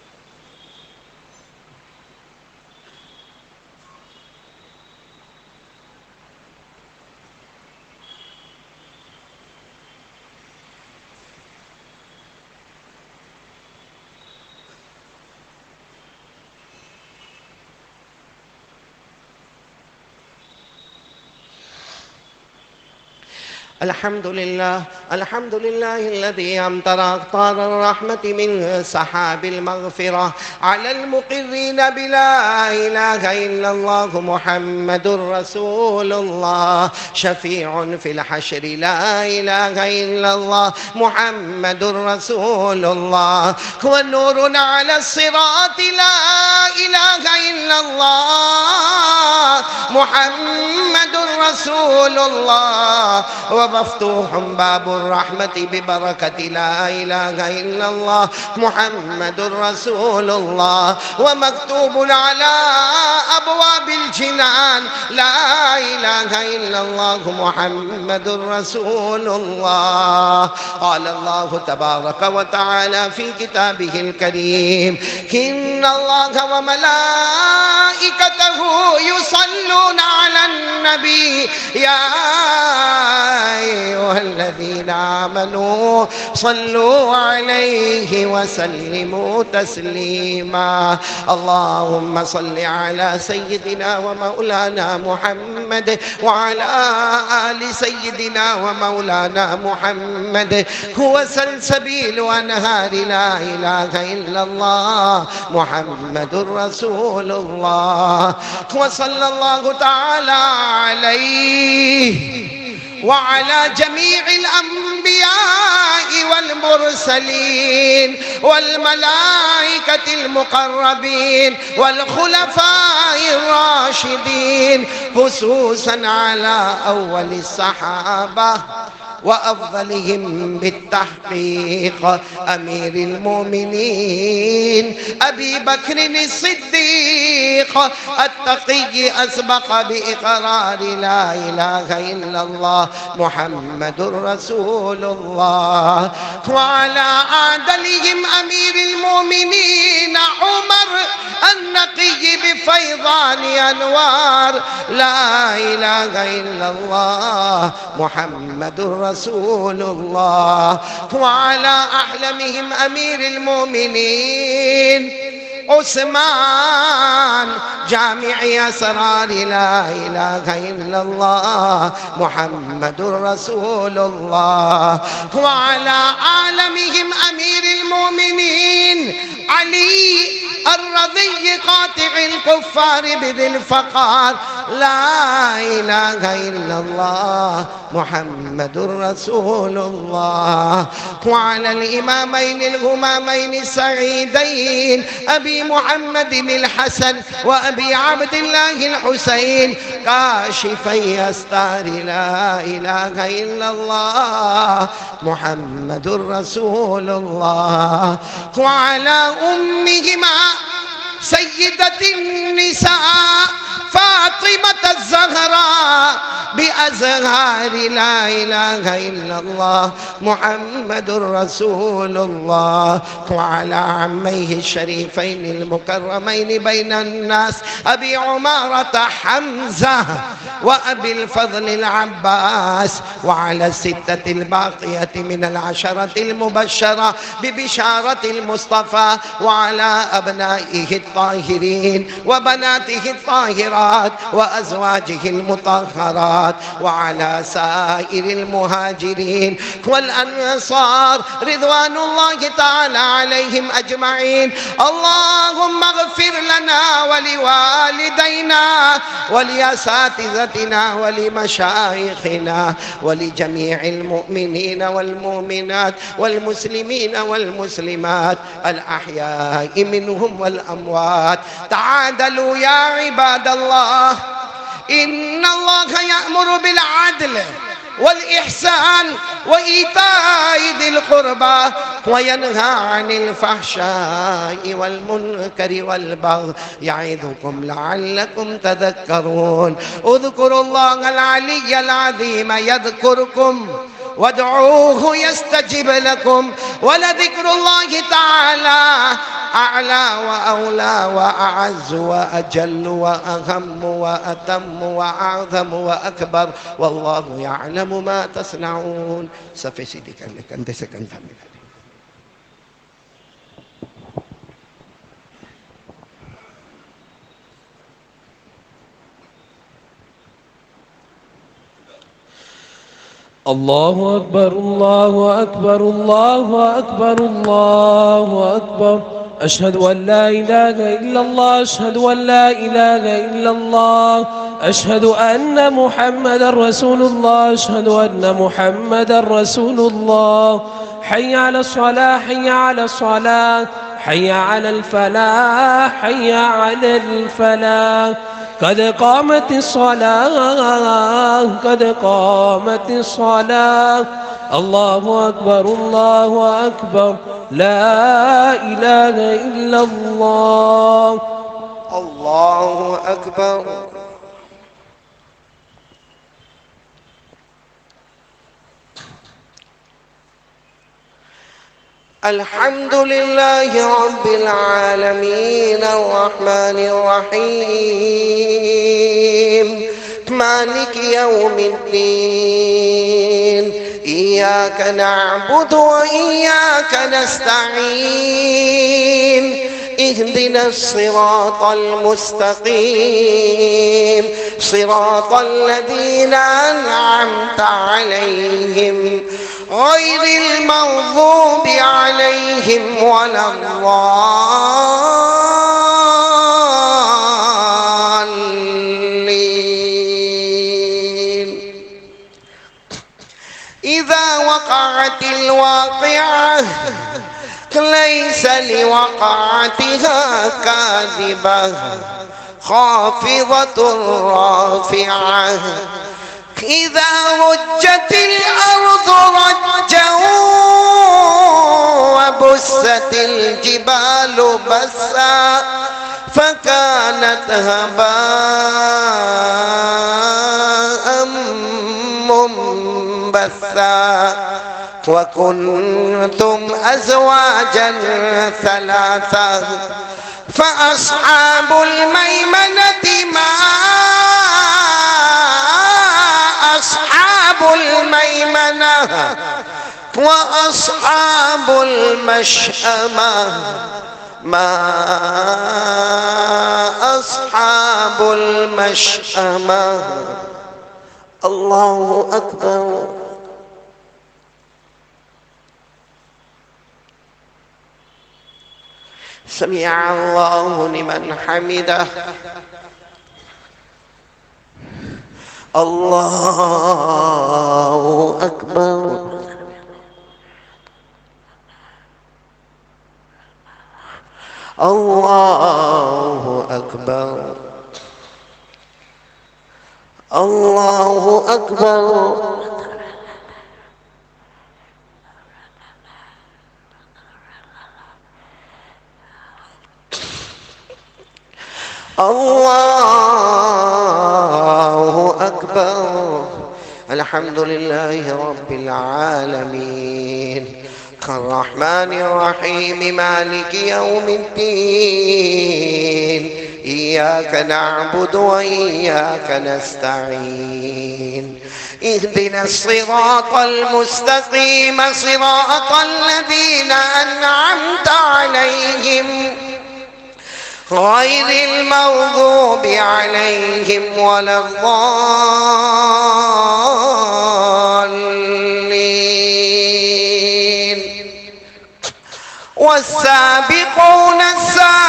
الحمد لله الذي أمطر أقطار الرحمة من سحاب المغفرة على المقرين بلا إله إلا الله محمد رسول الله شفيع في الحشر لا إله إلا الله محمد رسول الله هو نور على الصراط لا إله إلا الله محمد رسول الله ومفتوح باب الرحمة ببركة لا إله إلا الله محمد رسول الله ومكتوب على أبواب الجنان لا إله إلا الله محمد رسول الله. قال الله تبارك وتعالى في كتابه الكريم إن الله وملائكته يصلون على النبي يا أيها الذين آمنوا صلوا عليه وسلموا تسليما. اللهم صل على سيدنا ومولانا محمد وعلى آل سيدنا ومولانا محمد هو سلسبيل أنهار لا إله إلا الله محمد رسول الله. وصلى الله تعالى عليه وعلى جميع الأنبياء والمرسلين والملائكة المقربين والخلفاء الراشدين خصوصا على أول الصحابة وأفضلهم بالتحقيق أمير المؤمنين أبي بكر الصديق التقي أسبق بإقرار لا إله إلا الله محمد رسول الله. وعلى عادلهم أمير المؤمنين عمر النقي بفيضان أنوار لا إله إلا الله محمد رسول الله. وعلى أحلمهم أمير المؤمنين عثمان جامع أسرار لا إله إلا الله محمد رسول الله. وعلى عالمهم أمير المؤمنين علي الرضي قاطع الكفار بذي الفقار لا إله إلا الله محمد رسول الله. وعلى الإمامين الهمامين السعيدين أبي محمد الحسن وأبي عبد الله الحسين كاشفي أستار لا إله إلا الله محمد رسول الله. وعلى أمهما سيدة النساء فاطمة الزهراء بأزهار لا إله إلا الله محمد رسول الله، وعلى عميه الشريفين المكرمين بين الناس أبي عمارة حمزة وأبي الفضل العباس، وعلى الستة الباقية من العشرة المبشرة ببشارة المصطفى، وعلى أبنائه الطاهرين وبناته الطاهرات وأزواجه المطهرات، وعلى سائر المهاجرين والأنصار رضوان الله تعالى عليهم أجمعين. اللهم اغفر لنا ولوالدينا ولأساتذتنا ولمشايخنا ولجميع المؤمنين والمؤمنات والمسلمين والمسلمات الأحياء منهم والأموات. تعادلوا يا عباد الله، إن الله يأمر بالعدل والإحسان وإيتاء ذي القربى وينهى عن الفحشاء والمنكر والبغي يعظكم لعلكم تذكرون. اذكروا الله العلي العظيم يذكركم وادعوه يستجب لكم، ولذكر الله تعالى أعلى وأولى وأعز وأجل وأهم وأتم وأعظم وأكبر، والله يعلم ما تصنعون. سفسيدك أنك أنت سكن فمك. الله أكبر الله أكبر الله أكبر الله أكبر. أشهد أن لا إله إلا الله أشهد أن لا إله إلا الله أشهد أن محمدا رسول الله أشهد أن محمدا رسول الله. حي على الصلاة حي على الصلاة حي على الفلاح حي على الفلاح. قد قامت الصلاة قد قامت الصلاة. الله أكبر الله أكبر لا إله إلا الله. الله أكبر. الحمد لله رب العالمين الرحمن الرحيم مالك يوم الدين. إياك نعبد وإياك نستعين. اهدنا الصراط المستقيم صراط الذين أنعمت عليهم غير المغضوب عليهم ولا الضالين. إذا وقعت الواقعة ليس لوقعتها كاذبة خافضة رافعة. إذا رجت الأرض رجا وبست الجبال بسا فكانت هباء منبثا. وكنتم أزواجا ثلاثة فأصحاب الميمنة ما أصحاب الميمنة وأصحاب المشأمة ما أصحاب المشأمة. الله أكبر. سمع الله لمن حمده. الله أكبر. الله أكبر. الله أكبر. الله أكبر. الحمد لله رب العالمين الرحمن الرحيم مالك يوم الدين إياك نعبد وإياك نستعين اهدنا الصراط المستقيم صراط الذين أنعمت عليهم غير المغضوب عليهم ولا الضالين والسابقون السابقون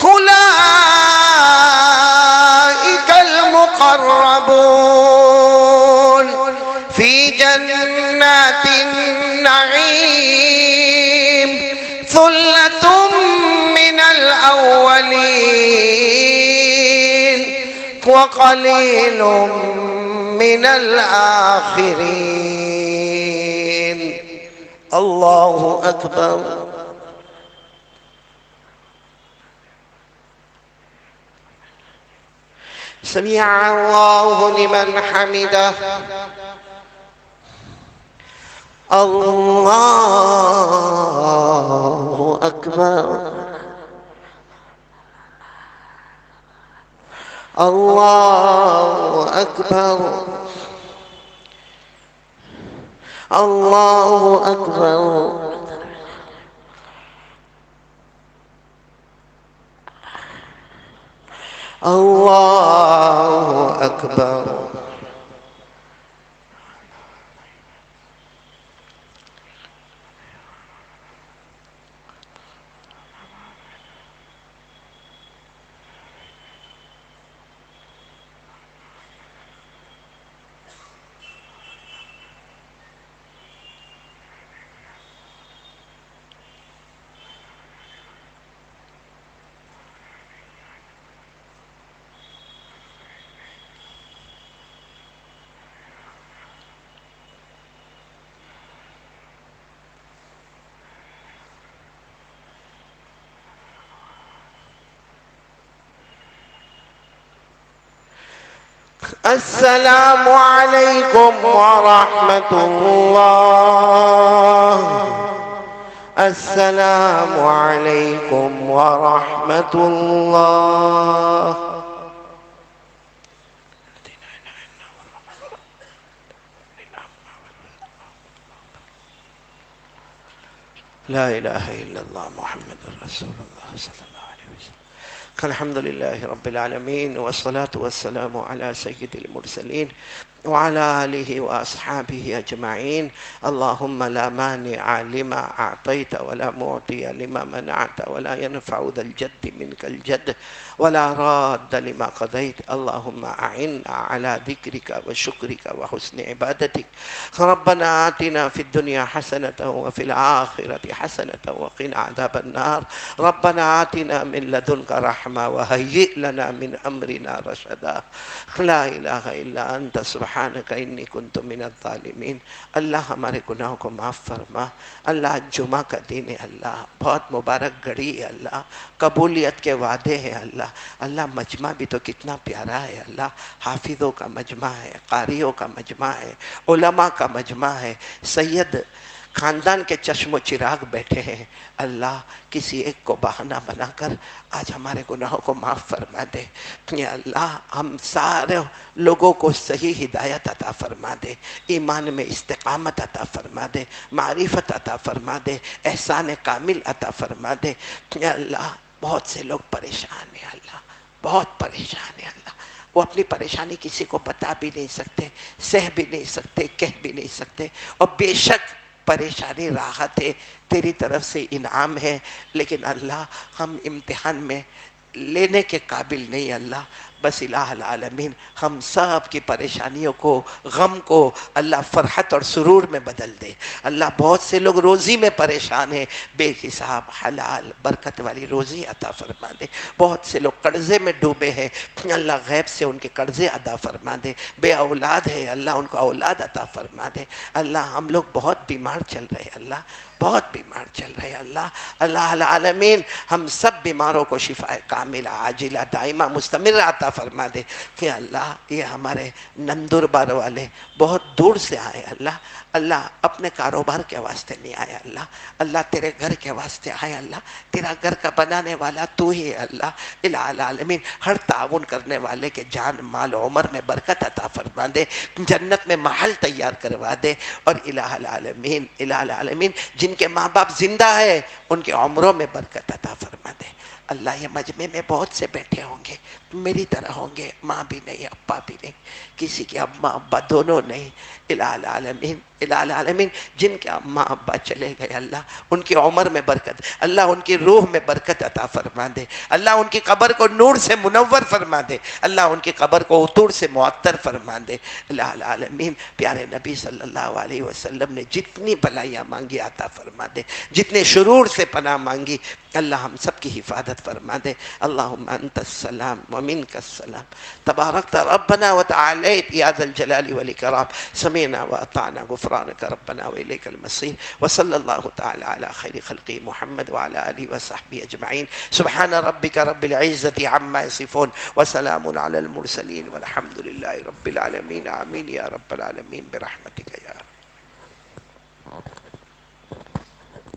أولئك المقربون في جنات النعيم ثلة من الأولين وقليل من الآخرين الله أكبر سمع الله لمن حمده الله أكبر الله أكبر الله أكبر الله أكبر السلام عليكم ورحمة الله السلام عليكم ورحمة الله لا إله إلا الله محمد رسول الله صلى الله عليه وسلم الحمد لله رب العالمين والصلاة والسلام على سيد المرسلين وعلى آله وأصحابه أجمعين اللهم لا مانع لما أعطيت ولا معطي لما منعت ولا ينفع ذا الجد منك الجد ولا راد لما قضيت اللهم أعنا على ذكرك وشكرك وحسن عبادتك ربنا آتنا في الدنيا حسنة وفي الآخرة حسنة وقنا عذاب النار ربنا آتنا من لدنك رحمة وهيئ لنا من أمرنا رشدا لا إله إلا أنت سبحانك إني كنت من الظالمين اللہ ہمارے گناہوں کو معاف فرما اللہ جمعہ کا دن ہے اللہ بہت مبارک گھڑی ہے اللہ قبولیت کے وعدے ہیں اللہ اللہ مجمع بھی تو کتنا پیارا ہے اللہ حافظوں کا مجمع ہے قاریوں کا مجمع ہے علماء کا مجمع ہے سید خاندان کے چشم و چراغ بیٹھے ہیں اللہ کسی ایک کو بہانہ بنا کر آج ہمارے گناہوں کو معاف فرما دے یا اللہ ہم سارے لوگوں کو صحیح ہدایت عطا فرما دے ایمان میں استقامت عطا فرما دے معرفت عطا فرما دے احسان کامل عطا فرما دے یا اللہ بہت سے لوگ پریشان ہیں اللہ بہت پریشان ہیں اللہ وہ اپنی پریشانی کسی کو بتا بھی نہیں سکتے سہ بھی نہیں سکتے کہہ بھی نہیں سکتے اور بے شک پریشانی راحت ہے تیری طرف سے انعام ہے لیکن اللہ ہم امتحان میں لینے کے قابل نہیں اللہ بس الہ العالمین ہم سب کی پریشانیوں کو غم کو اللہ فرحت اور سرور میں بدل دے اللہ بہت سے لوگ روزی میں پریشان ہیں بے حساب حلال برکت والی روزی عطا فرما دے بہت سے لوگ قرضے میں ڈوبے ہیں اللہ غیب سے ان کے قرضے ادا فرما دے بے اولاد ہے اللہ ان کو اولاد عطا فرما دے اللہ ہم لوگ بہت بیمار چل رہے ہیں اللہ بہت بیمار چل رہے ہیں اللہ العالمین ہم سب بیماروں کو شفا کاملہ عاجلہ دائمہ مستمرہ عطا عطا فرما دے کہ اللہ یہ ہمارے نندربار والے بہت دور سے آئے اللہ، اللہ اپنے کاروبار کے واسطے نہیں آئے اللہ، اللہ تیرے گھر کے واسطے آئے اللہ، تیرا گھر کا بنانے والا تو ہی ہے اللہ، الہ العالمین ہر تعاون کرنے والے کے جان مال عمر میں برکت عطا فرما دے، جنت میں محل تیار کروا دے، اور الہ العالمین جن کے ماں باپ زندہ ہے ان کے عمروں میں برکت عطا فرما دے۔ اللہ یہ مجمع میں بہت سے بیٹھے ہوں گے، میری طرح ہوں گے، ماں بھی نہیں ابا بھی نہیں، کسی کے اماں ابا دونوں نہیں، الہ العالمین جن کے اماں ابا چلے گئے اللہ ان کی عمر میں برکت، اللہ ان کی روح میں برکت عطا فرما دے، اللہ ان کی قبر کو نور سے منور فرما دے، اللہ ان کی قبر کو عطور سے معطر فرما دے۔ الہ العالمین پیارے نبی صلی اللہ علیہ وسلم نے جتنی بلائیاں مانگی عطا فرما دے، جتنے شرور سے پناہ مانگی اللہ ہم سب کی حفاظت فرما دے۔ اللہم انت السلام ومنک السلام تبارکت ربنا وتعالیت یا ذا الجلال والاکرام، سمعنا واطعنا غفرانک ربنا والیک المصیر، وصلی اللہ تعالی علی خیر خلقہ محمد وعلی آلہ وصحبہ اجمعین، سبحان ربک رب العزۃ عما یصفون وسلام علی المرسلین والحمد للہ رب العالمین، آمین یا رب العالمین برحمتک یا رب۔